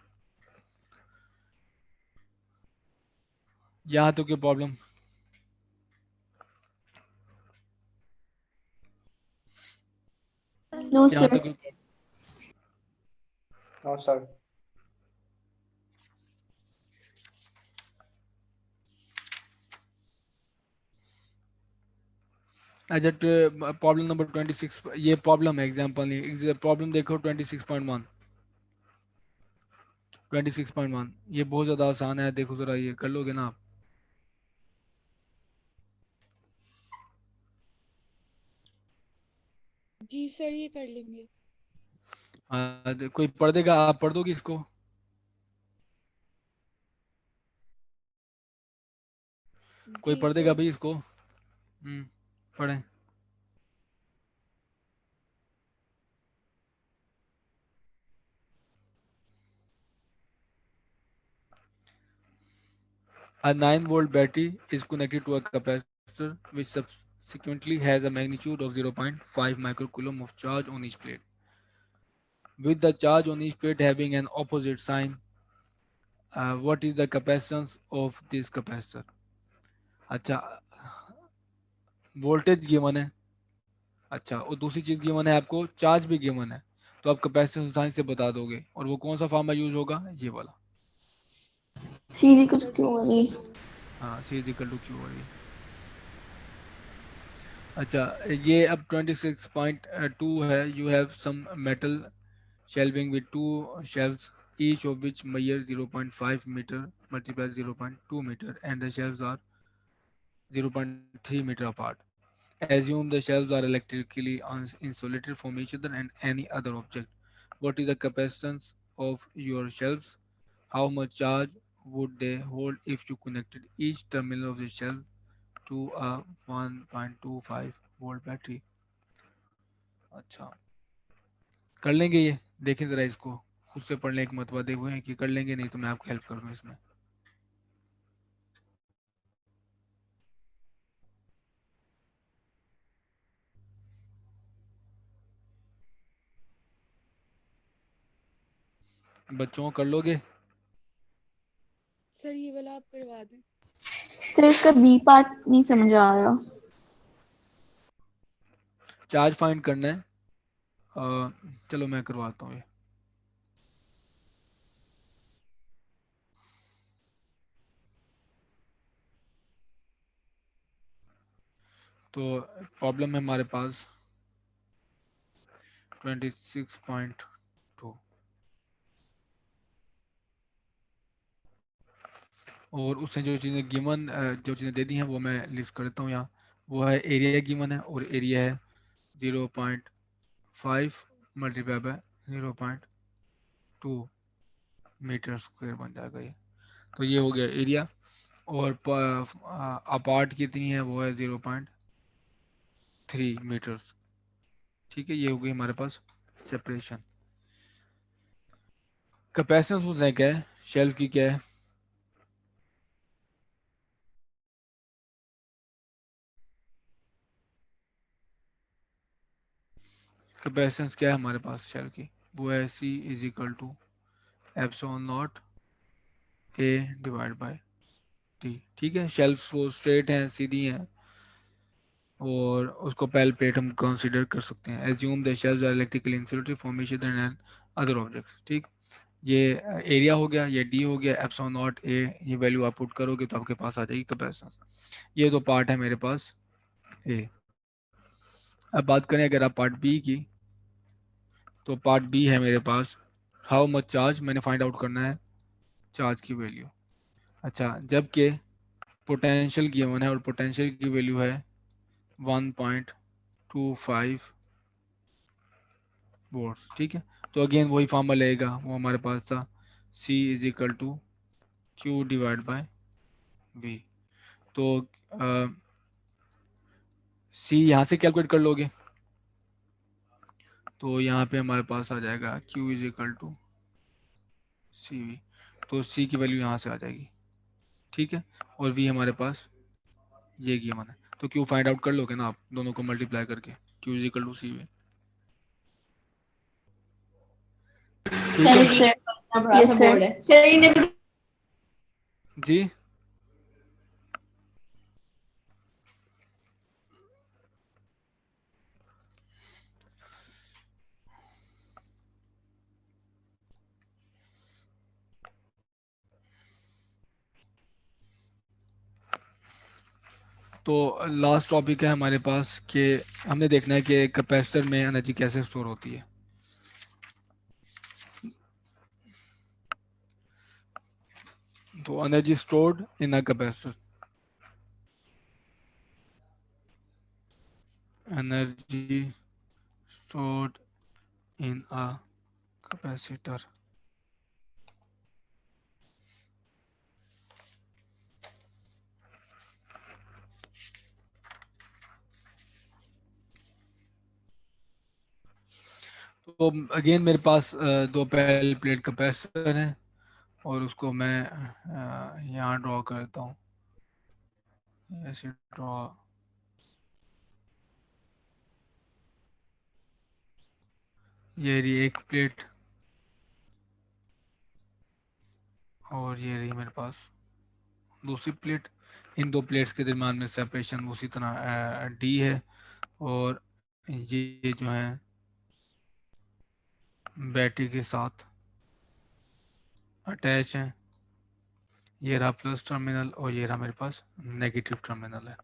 Speaker 1: यहाँ तो क्या प्रॉब्लम?
Speaker 5: No,
Speaker 1: यहाँ
Speaker 5: sir.
Speaker 1: तक
Speaker 3: No, sir.
Speaker 1: अच्छा, प्रॉब्लम नंबर 26, ये प्रॉब्लम है, एग्जांपल नहीं, प्रॉब्लम देखो 26.1। 26.1 ये बहुत ज़्यादा आसान है, देखो ज़रा, ये कर लोगे ना आप?
Speaker 2: जी सर, ये कर लेंगे।
Speaker 1: हाँ, कोई पढ़ देगा? आप पढ़ दोगे इसको? कोई
Speaker 2: जी
Speaker 1: पढ़ देगा
Speaker 2: सर।
Speaker 1: भाई इसको? पढ़ें। A 9-volt battery is connected to a capacitor which subsequently has a magnitude of 0.5 microcoulomb of charge on each plate. With the charge on each plate having an opposite sign, what is the capacitance of this capacitor? अच्छा, voltage given है, अच्छा, और दूसरी चीज given है आपको, charge भी given है, तो आप कैपेसिटेंस आसानी से बता दोगे, और वो कौन सा फार्मूला यूज होगा? ये वाला।
Speaker 5: C is equal to Q over V.
Speaker 1: हाँ, C is equal to Q और V। अच्छा, ये अब 26.2 है। You have some metal shelving with two shelves each of which measure 0.5 meter multiply 0.2 meter and the shelves are 0.3 meter apart. Assume the shelves are electrically insulated from each other and any other object. What is the capacitance of your shelves? How much charge would they hold if you connected each terminal of the shelf to a 1.25 volt battery? अच्छा, कर लेंगे ये, देखें ज़रा इसको, खुद से पढ़ने के मतवादे हुए हैं कि कर लेंगे, नहीं तो मैं आपको हेल्प करूँगा इसमें। बच्चों कर लोगे?
Speaker 2: सर ये वाला आप करवा दें।
Speaker 5: सर इसका B पार्ट नहीं समझ आ रहा।
Speaker 1: चार्ज फाइंड करना है, चलो मैं करवाता हूँ ये। तो प्रॉब्लम है हमारे पास 26.2, और उसने जो चीज़ें गिवन, जो चीज़ें दे दी हैं वो मैं लिस्ट करता हूँ यहाँ। वो है एरिया गिवन है, और एरिया है 0.5 मल्टीप्लाई बाय 0.2 मीटर स्क्वायर बन जाएगा ये। तो ये हो गया एरिया, और अपार्ट कितनी है? वो है 0.3 मीटर्स। ठीक है, ये हो गई हमारे पास सेपरेशन। कैपेसिटेंस उसने क्या है, शेल्फ की क्या है? कैपेसिटेंस क्या है हमारे पास शेल्फ की? वो है C is equal to epsilon naught A divide by T। ठीक है, शेल्फ वो स्ट्रेट हैं, सीधी हैं, और उसको पैरेलल प्लेट हम कंसीडर कर सकते हैं। Assume the shells are electrically insulated formation and other objects. ठीक, ये एरिया हो गया, ये डी हो गया, एप्सिलॉन नॉट ए, ये वैल्यू आप पुट करोगे तो आपके पास आ जाएगी कैपेसिटेंस। ये तो पार्ट है मेरे पास ए। अब बात करें अगर आप पार्ट बी की, तो पार्ट बी है मेरे पास हाउ मच चार्ज, मैंने फाइंड आउट करना है चार्ज की वैल्यू। अच्छा, जबकि पोटेंशियल गिवन है और पोटेंशियल की वैल्यू है 1.25 वोल्ट्स। ठीक है, तो अगेन वही फॉर्मूला लगेगा, वो हमारे पास था C is equal to Q divide by V. तो C यहाँ से कैलकुलेट कर लोगे तो यहाँ पे हमारे पास आ जाएगा Q is equal to C V. तो C की वैल्यू यहाँ से आ जाएगी। ठीक है, और V हमारे पास ये गिवन है, तो Q फाइंड आउट कर लोगे ना आप दोनों को मल्टीप्लाई करके, Q is equal to C V. ठीक है
Speaker 5: Yes, sir. Yes, sir. Sir, you never
Speaker 1: जी। तो लास्ट टॉपिक है हमारे पास कि हमने देखना है कि कैपेसिटर में एनर्जी कैसे स्टोर होती है। तो energy stored in a capacitor, energy stored in a capacitor. तो अगेन मेरे पास दो पैरेलल प्लेट कैपेसिटर है और उसको मैं यहाँ ड्रॉ कर देता हूँ, ऐसे ड्रॉ। ये रही एक प्लेट और ये रही मेरे पास दूसरी प्लेट। इन दो प्लेट्स के दरम्यान में सेपरेशन उसी तरह डी है, और ये जो है बैटरी के साथ अटैच है। ये रहा प्लस टर्मिनल और ये रहा मेरे पास नेगेटिव टर्मिनल है।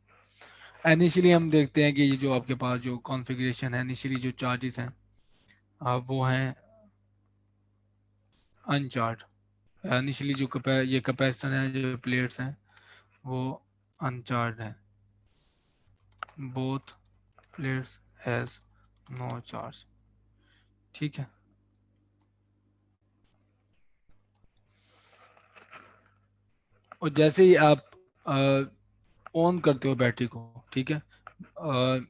Speaker 1: इनिशियली हम देखते हैं कि ये जो आपके पास जो कॉन्फ़िगरेशन है, इनिशियली जो चार्जेस हैं वो हैं अनचार्ज। इनिशियली जो ये कैपेसिटर हैं, जो प्लेट्स हैं वो अनचार्ज हैं। Both plates has no charge. ठीक है, और जैसे ही आप ऑन करते हो बैटरी को, ठीक है,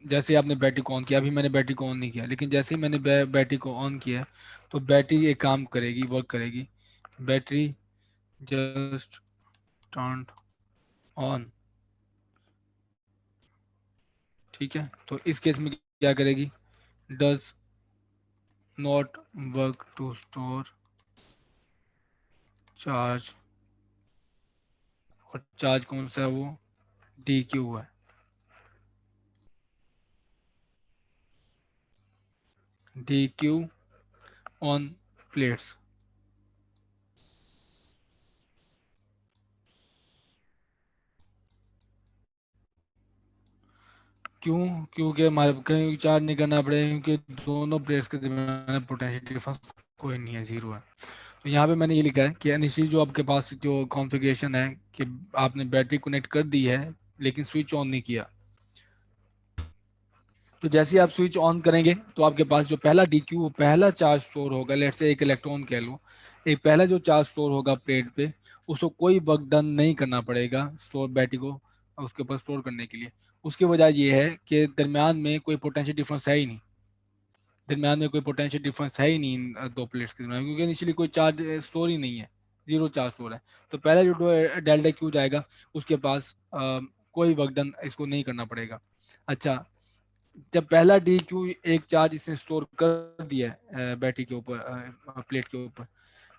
Speaker 1: जैसे ही आपने बैटरी को ऑन किया, अभी मैंने बैटरी को ऑन नहीं किया, लेकिन जैसे ही मैंने बैटरी को ऑन किया तो बैटरी एक काम करेगी, वर्क करेगी। Battery just turn on. ठीक है, तो इस केस में क्या करेगी, does not work to store charge, और चार्ज कौन सा है, वो डी क्यू है। D Q on plates. क्यों? क्योंकि हमारे कहीं चार्ज नहीं करना पड़ेगा, क्योंकि दोनों प्लेट्स के दरमियान पोटेंशियल डिफरेंस कोई नहीं है, जीरो है। तो यहाँ पे मैंने ये लिखा है कि इनिशियली जो आपके पास जो कॉन्फ़िगरेशन है कि आपने बैटरी कनेक्ट कर दी है लेकिन स्विच ऑन नहीं किया, तो जैसे ही आप स्विच ऑन करेंगे तो आपके पास जो पहला डी क्यू, पहला चार्ज स्टोर होगा, लेट से एक इलेक्ट्रॉन कह लो, एक पहला जो चार्ज स्टोर होगा प्लेट पे, उसको कोई वर्क डन नहीं करना पड़ेगा स्टोर बैटरी को उसके ऊपर स्टोर करने के लिए। उसकी वजह ये है कि दरमियान में कोई पोटेंशियल डिफरेंस है ही नहीं, दरमियान में कोई पोटेंशियल डिफरेंस है ही नहीं इन दो प्लेट्स के दरमियान, क्योंकि इनिशियली कोई चार्ज स्टोर ही नहीं है, जीरो चार्ज स्टोर है। तो पहला जो डेल्टा क्यू जाएगा उसके पास कोई वर्क डन इसको नहीं करना पड़ेगा। अच्छा, जब पहला डी क्यू एक चार्ज इसने स्टोर कर दिया है बैटरी के ऊपर, प्लेट के ऊपर,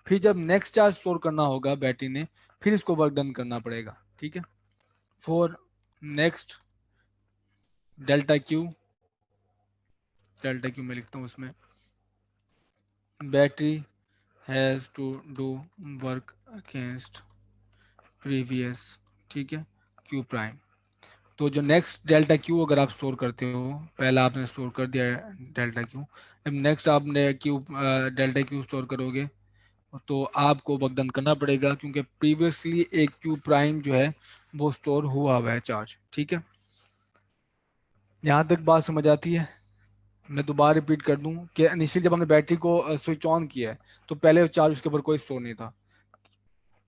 Speaker 1: फिर जब नेक्स्ट चार्ज स्टोर करना होगा बैटरी ने, फिर इसको वर्क डन करना पड़ेगा। ठीक है, फॉर नेक्स्ट डेल्टा क्यू मैं लिखता हूँ उसमें battery has to do work against previous, ठीक है, क्यू प्राइम। तो जो नेक्स्ट डेल्टा क्यू अगर आप स्टोर करते हो, पहला आपने स्टोर कर दिया डेल्टा क्यू, अब नेक्स्ट आपने डेल्टा क्यू स्टोर करोगे तो आपको वर्क डन करना पड़ेगा, क्योंकि प्रीवियसली एक क्यू प्राइम जो है वो स्टोर हुआ है चार्ज, ठीक है। यहाँ तक बात समझ आती है? मैं दोबारा रिपीट कर दूं कि इनिशियल जब हमने बैटरी को स्विच ऑन किया है तो पहले चार्ज उसके ऊपर कोई स्टोर नहीं था।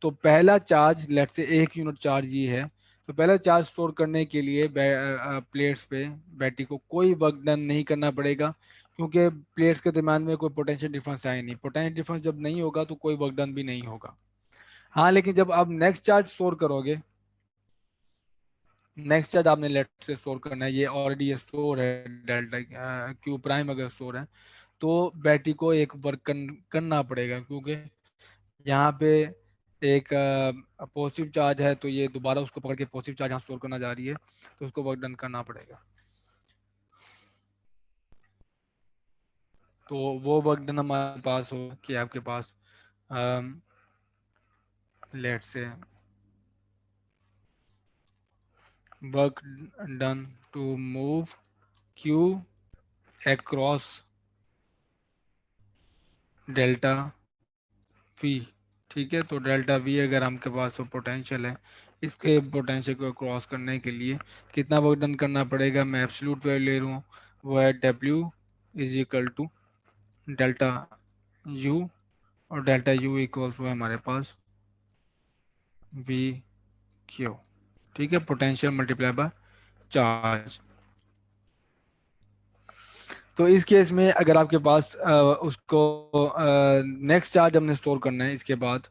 Speaker 1: तो पहला चार्ज लेट से 1 यूनिट चार्ज ये है, तो पहला चार्ज स्टोर करने के लिए प्लेट्स पे बैटरी को कोई वर्क डन नहीं करना पड़ेगा, क्योंकि प्लेट्स के दरम्यान में कोई पोटेंशियल डिफरेंस है ही नहीं। पोटेंशियल डिफरेंस जब नहीं होगा तो कोई वर्क डन भी नहीं होगा। हाँ, लेकिन जब आप नेक्स्ट चार्ज स्टोर करोगे, नेक्स्ट चार्ज आपने लेट से स्टोर करना है, ये ऑलरेडी ये स्टोर है डेल्टा क्यू प्राइम अगर स्टोर है, तो बैटरी को एक वर्क करना पड़ेगा, क्योंकि यहाँ पे एक पॉजिटिव चार्ज है, तो ये दोबारा उसको पकड़ के पॉजिटिव चार्ज यहाँ स्टोर करना जा रही है, तो उसको वर्क डन करना पड़ेगा। तो वो वर्क डन हमारे पास हो कि आपके पास लेट से work done to move Q across delta V, ठीक है। तो डेल्टा वी अगर हमके पास वो पोटेंशियल है, इसके पोटेंशियल को क्रॉस करने के लिए कितना वर्क डन करना पड़ेगा, मैं एब्सोल्यूट वैल्यू ले रहा हूँ, वो है W is equal to delta U, और डेल्टा यू इक्वल्स हुआ हमारे पास वी क्यू, ठीक है, पोटेंशियल मल्टीप्लाई बाय चार्ज। तो इस केस में अगर आपके पास उसको नेक्स्ट चार्ज हमने स्टोर करना है इसके बाद,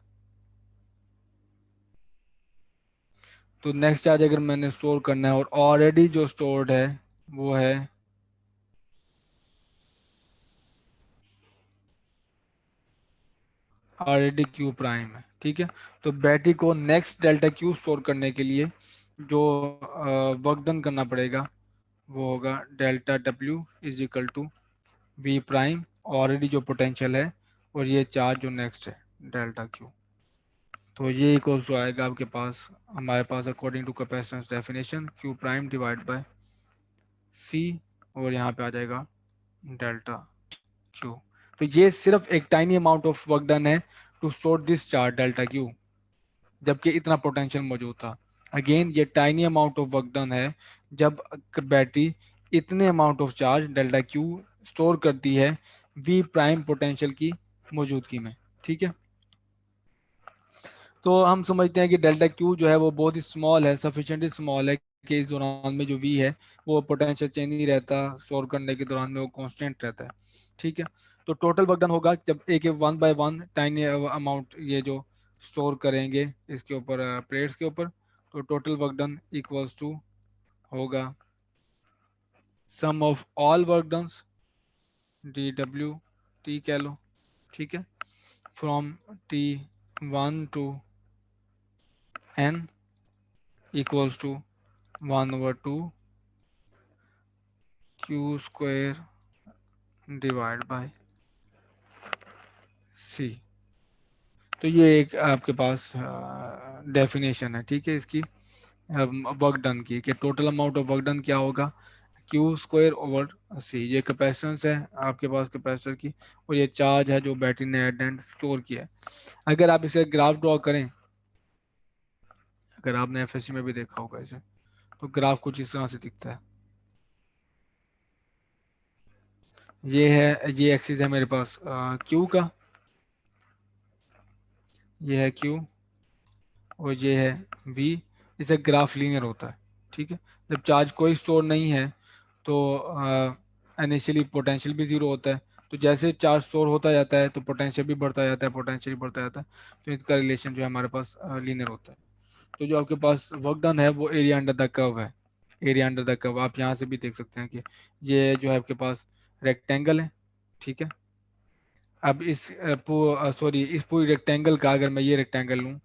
Speaker 1: तो नेक्स्ट चार्ज अगर मैंने स्टोर करना है और ऑलरेडी जो स्टोर्ड है वो है ऑलरेडी क्यू प्राइम है, ठीक है। तो बैटरी को नेक्स्ट डेल्टा क्यू स्टोर करने के लिए जो वर्क डन करना पड़ेगा वो होगा delta W is equal to V prime, already जो पोटेंशियल है, और ये चार्ज जो नेक्स्ट है डेल्टा क्यू। तो ये इक्वल्स टू आएगा आपके पास, हमारे पास according to capacitance definition Q prime divide by C, और यहाँ पे आ जाएगा डेल्टा क्यू। तो ये सिर्फ एक tiny amount of work done है to store this charge delta Q, जबकि इतना पोटेंशियल मौजूद था। अगेन ये tiny amount of work done है जब बैटरी इतने amount of charge delta Q store करती है वी प्राइम पोटेंशियल की मौजूदगी में, ठीक है। तो हम समझते हैं कि डेल्टा क्यू जो है वो बहुत ही स्मॉल है, सफिशिएंटली स्मॉल है कि इस दौरान में जो वी है वो पोटेंशियल चेंज नहीं रहता, स्टोर करने के दौरान में वो कांस्टेंट रहता है, ठीक है। तो टोटल वर्क डन होगा जब एक one by one tiny amount ये जो स्टोर करेंगे इसके ऊपर प्लेट्स के ऊपर, तो total work done equals to होगा sum of all work dones D W T कह लो, ठीक है, from T one to n equals to 1/2 q square divide by c। तो ये एक आपके पास डेफिनेशन है, ठीक है, इसकी वर्क डन की, कि total amount of work done क्या होगा q स्क्वायर ओवर c। ये कैपेसिटेंस है आपके पास कैपेसिटर की, और ये चार्ज है जो बैटरी ने एट एंड स्टोर किया है। अगर आप इसे ग्राफ ड्रॉ करें, अगर आपने एफएससी में भी देखा होगा इसे, तो ग्राफ कुछ इस तरह से दिखता है। ये है, ये एक्सिस है मेरे पास क्यू का, ये है क्यू और ये है वी। इसे ग्राफ लीनियर होता है, ठीक है। जब चार्ज कोई स्टोर नहीं है तो इनिशियली पोटेंशियल भी जीरो होता है, तो जैसे चार्ज स्टोर होता जाता है तो पोटेंशियल भी बढ़ता जाता है, पोटेंशियल भी बढ़ता जाता है, तो इसका रिलेशन जो है हमारे पास लीनियर होता है। तो जो आपके पास वर्क डन है वो एरिया अंडर द कर्व है, एरिया अंडर द कर्व। आप यहाँ से भी देख सकते हैं कि ये जो है आपके पास रेक्टेंगल है, ठीक है। अब इस सॉरी इस पूरी रेक्टेंगल का, अगर मैं ये रेक्टेंगल लूँ,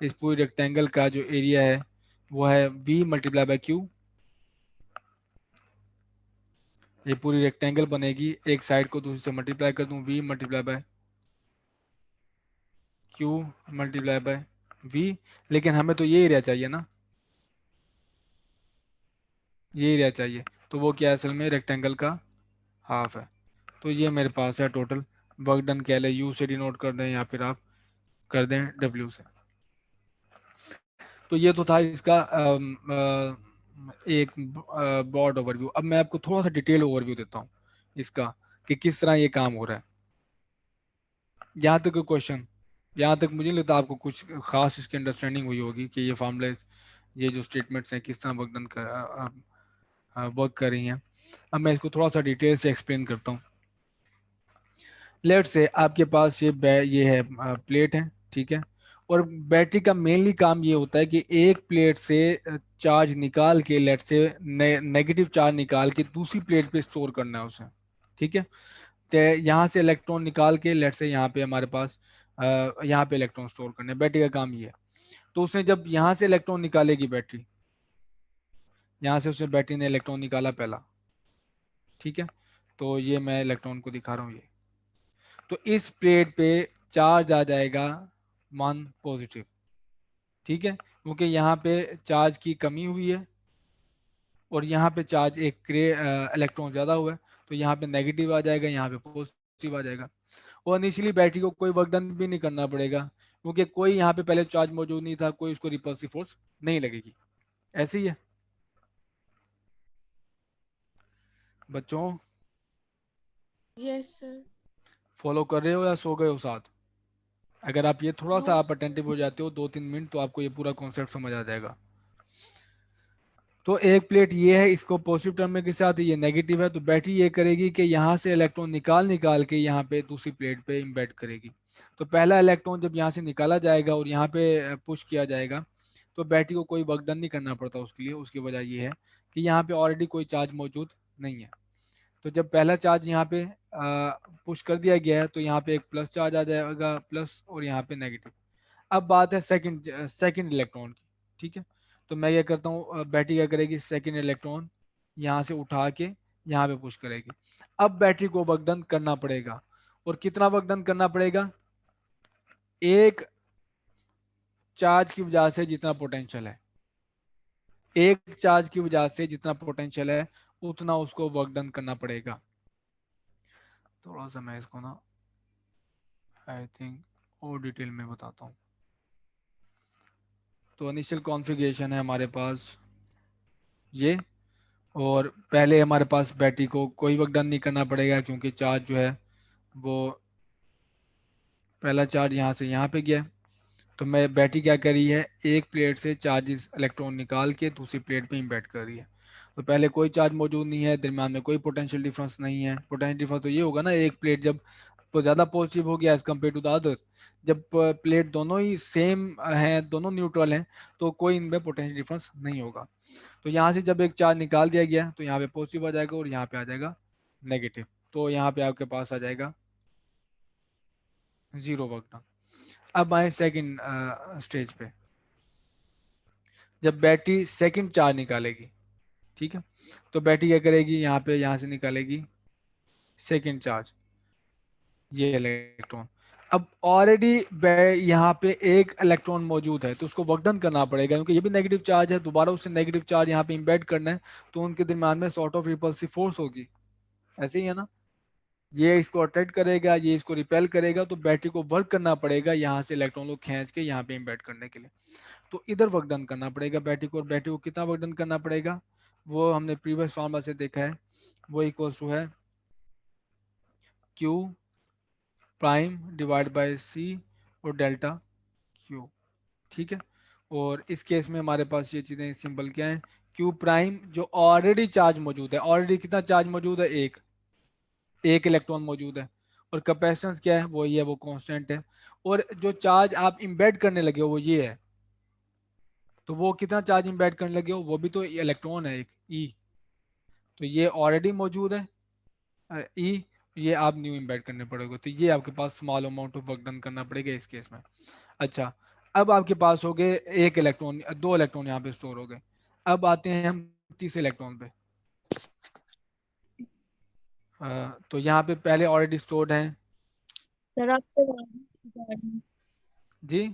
Speaker 1: इस पूरी रेक्टेंगल का जो एरिया है वो है v मल्टीप्लाई बाय क्यू, ये पूरी रेक्टेंगल बनेगी, एक साइड को दूसरी से मल्टीप्लाई कर दूं, v multiply by q multiply by v, लेकिन हमें तो ये एरिया चाहिए ना, ये एरिया चाहिए, तो वो क्या है असल में रेक्टेंगल का हाफ है। तो ये मेरे पास है टोटल वर्क डन, क्या है यू से डिनोट कर दें या फिर आप कर दें डब्ल्यू से। तो ये तो था इसका एक ब्रॉड ओवरव्यू। अब मैं आपको थोड़ा सा डिटेल ओवरव्यू देता हूँ इसका कि किस तरह ये काम हो रहा है। यहाँ तक क्वेश्चन, यहाँ तक मुझे नहीं लगता आपको कुछ खास इसकी अंडरस्टैंडिंग हुई होगी कि ये फॉर्मूले, ये जो स्टेटमेंट्स हैं किस तरह वर्क डन कर वर्क कर रही हैं। अब मैं इसको थोड़ा सा डिटेल से एक्सप्लेन करता हूँ। लेट से आपके पास ये है प्लेट है, ठीक है, और बैटरी का मेनली काम ये होता है कि एक प्लेट से चार्ज निकाल के, लेट से नेगेटिव चार्ज निकाल के दूसरी प्लेट पे स्टोर करना है उसे, ठीक है। तो यहाँ से इलेक्ट्रॉन निकाल के लेट से यहाँ पे हमारे पास यहाँ पे इलेक्ट्रॉन स्टोर करना है, बैटरी का काम ये है। तो उसने जब यहाँ से इलेक्ट्रॉन निकालेगी बैटरी, यहाँ से उसने बैटरी ने इलेक्ट्रॉन निकाला पहला, ठीक है, तो ये मैं इलेक्ट्रॉन को दिखा रहा हूँ ये, तो इस प्लेट पे चार्ज आ जाएगा 1 पॉजिटिव, ठीक है, क्योंकि यहाँ पे चार्ज की कमी हुई है और यहाँ पे चार्ज एक इलेक्ट्रॉन ज्यादा हुआ है, तो यहाँ पे नेगेटिव आ जाएगा, यहाँ पे पॉजिटिव आ जाएगा। और इनिशियली बैटरी को कोई वर्क डन भी नहीं करना पड़ेगा, क्योंकि कोई यहाँ पे पहले चार्ज मौजूद नहीं था, कोई उसको रिपल्सिव फोर्स नहीं लगेगी। ऐसे ही है बच्चों,
Speaker 2: यस सर।
Speaker 1: फॉलो कर रहे हो या सो गए हो साथ? अगर आप ये थोड़ा सा
Speaker 2: नो
Speaker 1: आप अटेंटिव हो जाते हो 2-3 मिनट, तो आपको ये पूरा कॉन्सेप्ट समझ आ जाएगा। तो एक प्लेट ये है, इसको पॉजिटिव टर्म के साथ ये नेगेटिव है, तो बैटरी ये करेगी कि यहाँ से इलेक्ट्रॉन निकाल के यहाँ पे दूसरी प्लेट पे इम्बेड करेगी। तो पहला इलेक्ट्रॉन जब यहाँ से निकाला जाएगा और यहाँ पे पुश किया जाएगा, तो बैटरी को कोई वर्क डन नहीं करना पड़ता उसके लिए। उसकी वजह ये है कि यहाँ पे ऑलरेडी कोई चार्ज मौजूद नहीं है। तो जब पहला चार्ज यहाँ पे पुश कर दिया गया है, तो यहाँ पे एक प्लस चार्ज आ जाएगा, प्लस, और यहाँ पे नेगेटिव। अब बात है सेकंड इलेक्ट्रॉन की, ठीक है। तो मैं ये करता हूँ, बैटरी क्या करेगी, सेकंड इलेक्ट्रॉन यहाँ से उठा के यहाँ पे पुश करेगी। अब बैटरी को वर्क डन करना पड़ेगा, और कितना वर्क डन करना पड़ेगा, एक चार्ज की वजह से जितना पोटेंशियल है, एक चार्ज की वजह से जितना पोटेंशियल है उतना उसको वर्क डन करना पड़ेगा। थोड़ा सा मैं इसको ना आई थिंक और डिटेल में बताता हूँ। तो इनिशियल कॉन्फ़िगरेशन है हमारे पास ये, और पहले हमारे पास बैटरी को कोई वर्क डन नहीं करना पड़ेगा, क्योंकि चार्ज जो है वो पहला चार्ज यहाँ से यहाँ पे गया। तो मैं बैटरी क्या कर रही है, एक प्लेट से चार्जेस इलेक्ट्रॉन निकाल के दूसरी प्लेट पे इम्बेड कर रही है। तो पहले कोई चार्ज मौजूद नहीं है, दरम्यान में कोई पोटेंशियल डिफरेंस नहीं है। पोटेंशियल डिफरेंस तो ये होगा ना, एक प्लेट जब तो ज़्यादा पॉजिटिव हो गया as compare to the other, जब प्लेट दोनों ही सेम हैं, दोनों न्यूट्रल हैं, तो कोई इनमें पोटेंशियल डिफरेंस नहीं होगा। तो यहाँ से जब एक चार्ज निकाल दिया गया, तो यहाँ पे पॉजिटिव आ जाएगा और यहाँ पे आ जाएगा नेगेटिव। तो यहाँ पे आपके पास आ जाएगा 0 वर्क डन। अब आए सेकंड स्टेज पे, जब बैटरी सेकंड चार्ज निकालेगी, ठीक है, तो बैटरी क्या करेगी, यहाँ से निकालेगी सेकंड चार्ज, ये इलेक्ट्रॉन। अब ऑलरेडी यहाँ पे एक इलेक्ट्रॉन मौजूद है, तो उसको वर्क डन करना पड़ेगा, क्योंकि ये भी नेगेटिव चार्ज है, दोबारा उससे नेगेटिव चार्ज यहाँ पे इम्बेड करना है, तो उनके दरम्यान में सॉर्ट ऑफ रिपल्सिव फोर्स होगी। ऐसे ही है ना, ये इसको अट्रैक्ट करेगा, ये इसको रिपेल करेगा, तो बैटरी को वर्क करना पड़ेगा यहाँ से इलेक्ट्रॉन को खींच के यहाँ पे इम्बेड करने के लिए। तो इधर वर्क डन करना पड़ेगा बैटरी को, और बैटरी को कितना वर्क डन करना पड़ेगा, वो हमने प्रीवियस फॉर्मूला से देखा है, वो इक्वल्स टू है Q prime divide by C और डेल्टा क्यू, ठीक है। और इस केस में हमारे पास ये चीजें सिंपल क्या है, क्यू प्राइम जो ऑलरेडी चार्ज मौजूद है, ऑलरेडी कितना चार्ज मौजूद है, एक इलेक्ट्रॉन मौजूद है, और कैपेसिटेंस क्या है, वो ये वो कांस्टेंट है, और जो चार्ज आप इंबेड करने लगे हो वो ये है, तो वो कितना चार्ज इंबेड करने लगे हो, वो भी तो इलेक्ट्रॉन है एक ई, तो ये ऑलरेडी मौजूद है ई, ये आप न्यू इंबेड करने पड़ेगा, तो ये आपके पास small amount of work done करना पड़ेगा इस केस में। अच्छा, अब आपके पास हो गए एक इलेक्ट्रॉन, दो इलेक्ट्रॉन यहाँ पे स्टोर हो गए। अब आते हैं हम तीसरे इलेक्ट्रॉन पे। तो यहाँ पे पहले ऑलरेडी स्टोर्ड हैं
Speaker 4: सर आपको आवाज-
Speaker 1: जी।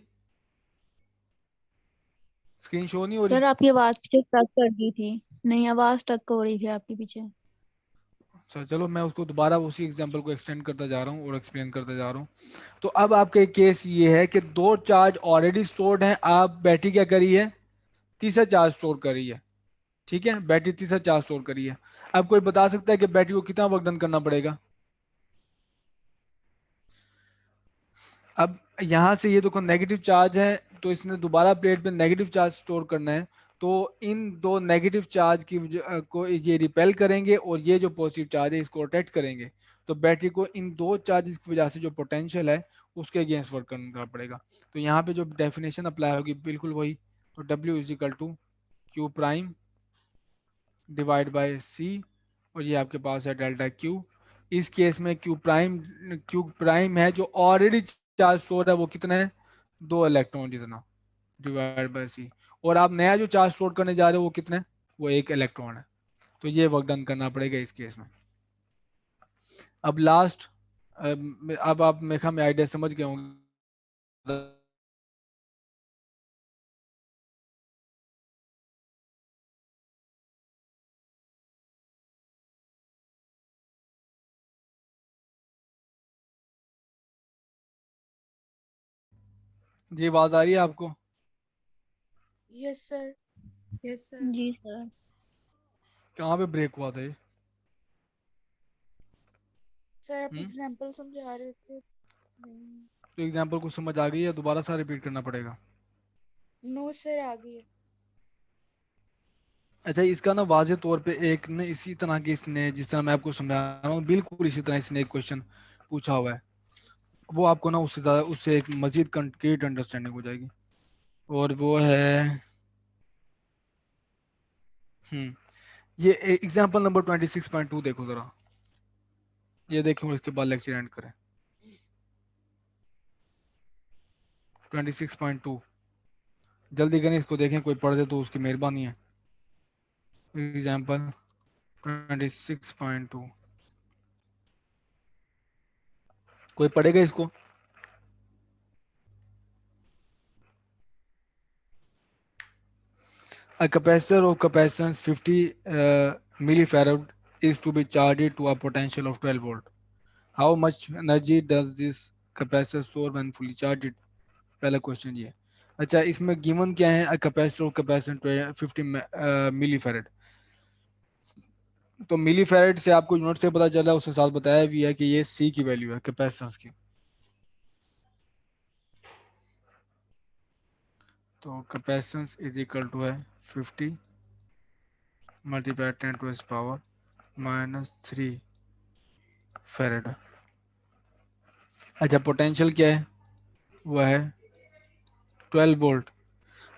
Speaker 1: स्क्रीन शो नहीं हो रही?
Speaker 4: सर आपकी आवाज स्टक कर दी थी। नहीं, आवाज स्टक हो रही थी आपके पीछे।
Speaker 1: अच्छा चलो, मैं उसको दोबारा उसी एग्जांपल को एक्सटेंड करता जा रहा हूँ और एक्सप्लेन करता जा रहा हूँ। तो अब आपका केस ये है कि दो चार्ज ऑलरेडी स्टोर्ड हैं, आप बैटरी क्या करी है, तीसरा चार्ज स्टोर करी है। ठीक है, बैटरी तीसरा चार्ज स्टोर करी है। अब कोई बता सकता है कि बैटरी को कितना वर्क डन करना पड़ेगा? अब यहां से ये देखो नेगेटिव चार्ज है, तो इसने दोबारा प्लेट पे नेगेटिव चार्ज स्टोर करना है। तो इन दो नेगेटिव चार्ज की को ये रिपेल करेंगे और ये जो पॉजिटिव चार्ज है इसको अट्रैक्ट करेंगे। तो बैटरी को इन दो चार्जेस की वजह से जो पोटेंशियल है उसके अगेंस्ट वर्क करना पड़ेगा। तो यहाँ पे जो डेफिनेशन अप्लाई होगी बिल्कुल वही। तो W is equal to Q prime divide by C, और ये आपके पास है डेल्टा क्यू। इस केस में क्यू प्राइम है जो ऑलरेडी चार्ज स्टोर है वो कितना है, 2 इलेक्ट्रॉन जितना, डिवाइड बाय सी। और आप नया जो चार्ज स्टोर करने जा रहे हो वो कितना है, वो 1 इलेक्ट्रॉन है। तो ये वर्क डन करना पड़ेगा इस केस में। अब लास्ट, अब आप मेरे ख्याल में आइडिया समझ गए होंगे। जी आवाज आ रही है आपको?
Speaker 2: Yes sir. Yes sir.
Speaker 4: जी सर।
Speaker 1: कहाँ पे ब्रेक हुआ था ये?
Speaker 2: सर आप
Speaker 1: हम्म?
Speaker 2: एग्जांपल समझा रहे थे। नहीं।
Speaker 1: तो एग्जाम्पल को समझ आ गई है, दोबारा सा रिपीट करना पड़ेगा?
Speaker 2: नो सर, आ गई है।
Speaker 1: अच्छा, इसका ना वाजे तौर पे एक ना इसी तरह के इसने, जिस तरह मैं आपको समझा रहा हूँ बिल्कुल इसी तरह इसने एक क्वेश्चन पूछा हुआ है। वो आपको ना उससे ज़्यादा, उससे एक मजीद कंक्रीट अंडरस्टैंडिंग हो जाएगी। और वो है, ये एग्जांपल नंबर 26.2 देखो जरा। ये देखें और इसके बाद लेक्चर एंड करें। 26.2 जल्दी करें, इसको देखें, कोई पढ़ दे तो उसकी मेहरबानी है। एग्जांपल 26.2, कोई पढ़ेगा इसको? A capacitor of capacitance 50 millifarad is to be charged to a potential of 12 volt. How much energy does this capacitor store when fully charged? पहला क्वेश्चन ये। अच्छा, इसमें गिवन क्या है, a capacitor of capacitance 50 millifarad। तो मिलीफैरेड से आपको unit से पता चला, उसके साथ बताया भी है कि ये सी की वैल्यू है कैपेसिटेंस की। तो कैपेसिटेंस इज इक्वल टू है 50 मल्टीप्लाई 10 टू पावर -3 फेरेड। अच्छा, पोटेंशियल क्या है, वो है 12 volt.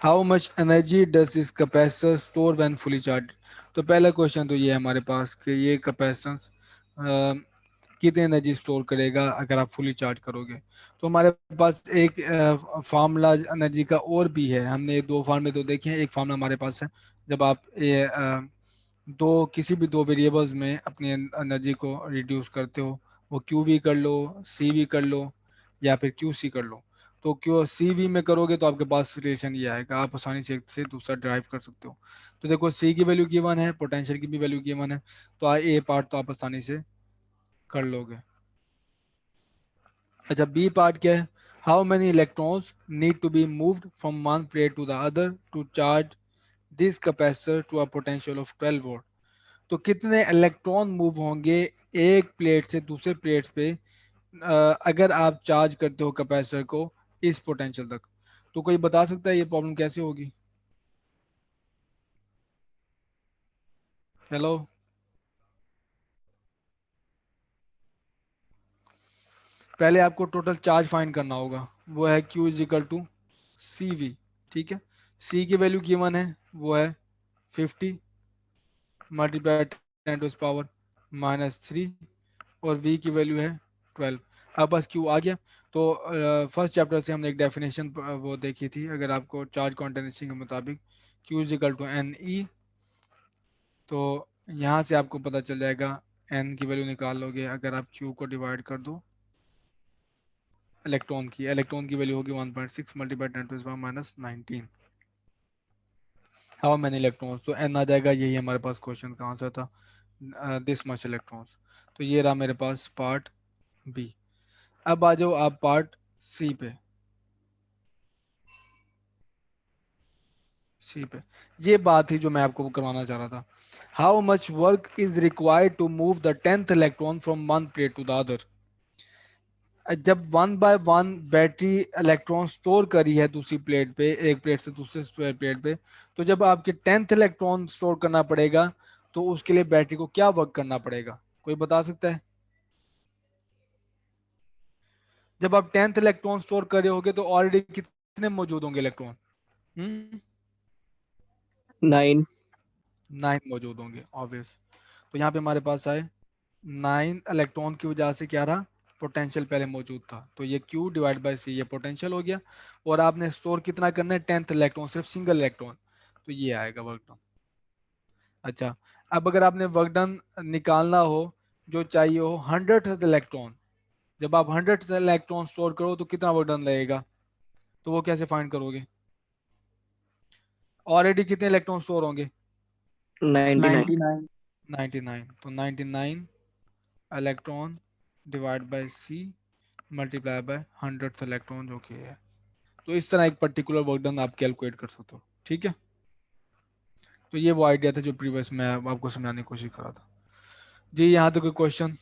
Speaker 1: How much energy does this capacitor store when fully charge? तो पहला क्वेश्चन तो ये है हमारे पास कि ये कैपेसिटेंस कितनी एनर्जी स्टोर करेगा अगर आप फुली चार्ज करोगे। तो हमारे पास एक फार्मूला एनर्जी का और भी है, हमने ये दो फार्मूले तो देखे हैं। एक फार्मूला हमारे पास है, जब आप ये दो किसी भी दो वेरिएबल्स में अपनी एनर्जी को रिड्यूस करते हो, वो क्यू वी कर लो, सी वी कर लो, या फिर क्यू सी कर लो। तो क्यू सी वी में करोगे तो आपके पास रिलेशन ये आएगा, आप आसानी से एक से दूसरा ड्राइव कर सकते हो। तो देखो, सी की वैल्यू गिवन है, पोटेंशियल की भी वैल्यू गिवन है, तो ए पार्ट तो आप आसानी से कर लोगे। अच्छा, बी पार्ट क्या है, how many electrons need to be moved from one plate to the other to charge this capacitor to a potential of 12 volt. तो कितने इलेक्ट्रॉन मूव होंगे एक प्लेट से दूसरे प्लेट पे अगर आप चार्ज करते हो कैपेसिटर को इस पोटेंशियल तक। तो कोई बता सकता है ये प्रॉब्लम कैसे होगी? हेलो, पहले आपको टोटल चार्ज फाइंड करना होगा, वो है Q is equal to C V. ठीक है, सी की वैल्यू गिवन है, वो है 50 मल्टीप्लाई 10 टू पावर -3, और v की वैल्यू है 12। अब बस q आ गया। तो फर्स्ट चैप्टर से हमने एक डेफिनेशन वो देखी थी, अगर आपको चार्ज कॉन्टेंसी के मुताबिक q is equal to N E. तो यहाँ से आपको पता चल जाएगा एन की वैल्यू निकाल लोगे अगर आप क्यू को डिवाइड कर दो इलेक्ट्रॉन की वैल्यू होगी 1.6 मल्टीप्लाई 10⁻⁻19। हाउ मेनी इलेक्ट्रॉन्स, तो एन आ जाएगा, यही हमारे पास क्वेश्चन का आंसर था, दिस मच इलेक्ट्रॉन्स। तो ये रहा मेरे पास पार्ट बी। अब आ जाओ आप पार्ट सी पे। ये बात थी जो मैं आपको करवाना चाह रहा था। How much work is required to move the 10th electron from one plate to the other. जब 1 by 1 बैटरी इलेक्ट्रॉन स्टोर करी है दूसरी प्लेट पे, एक प्लेट से दूसरे प्लेट पे, तो जब आपके 10th इलेक्ट्रॉन स्टोर करना पड़ेगा तो उसके लिए बैटरी को क्या वर्क करना पड़ेगा, कोई बता सकता है? जब आप 10th इलेक्ट्रॉन स्टोर कर रहे होगे तो ऑलरेडी कितने मौजूद होंगे इलेक्ट्रॉन?
Speaker 3: 9।
Speaker 1: 9 मौजूद होंगे, ऑब्वियस। तो यहाँ पे हमारे पास आए 9 इलेक्ट्रॉन की वजह से क्या रहा, पोटेंशियल पहले मौजूद था, तो ये Q डिवाइड बाय C ये पोटेंशियल हो गया। और आपने स्टोर कितना करना है, 10th इलेक्ट्रॉन, सिर्फ सिंगल इलेक्ट्रॉन, तो ये आएगा वर्क डन। अच्छा, अब अगर आपने वर्क डन निकालना हो जो चाहिए हो 100th इलेक्ट्रॉन, जब आप 100th इलेक्ट्रॉन स्टोर करो तो कितना वर्क डन लगेगा, तो वो कैसे फाइंड करोगे? ऑलरेडी कितने इलेक्ट्रॉन स्टोर होंगे?
Speaker 3: 99।
Speaker 1: 99, तो 99 electron divide by C multiply by 100th electron जो कि है। तो इस तरह एक पर्टिकुलर वर्क डन आप कैलकुलेट कर सकते हो, ठीक है। तो ये वो आइडिया था जो प्रीवियस में आपको समझाने की कोशिश कर रहा था जी। यहाँ तक कोई क्वेश्चन?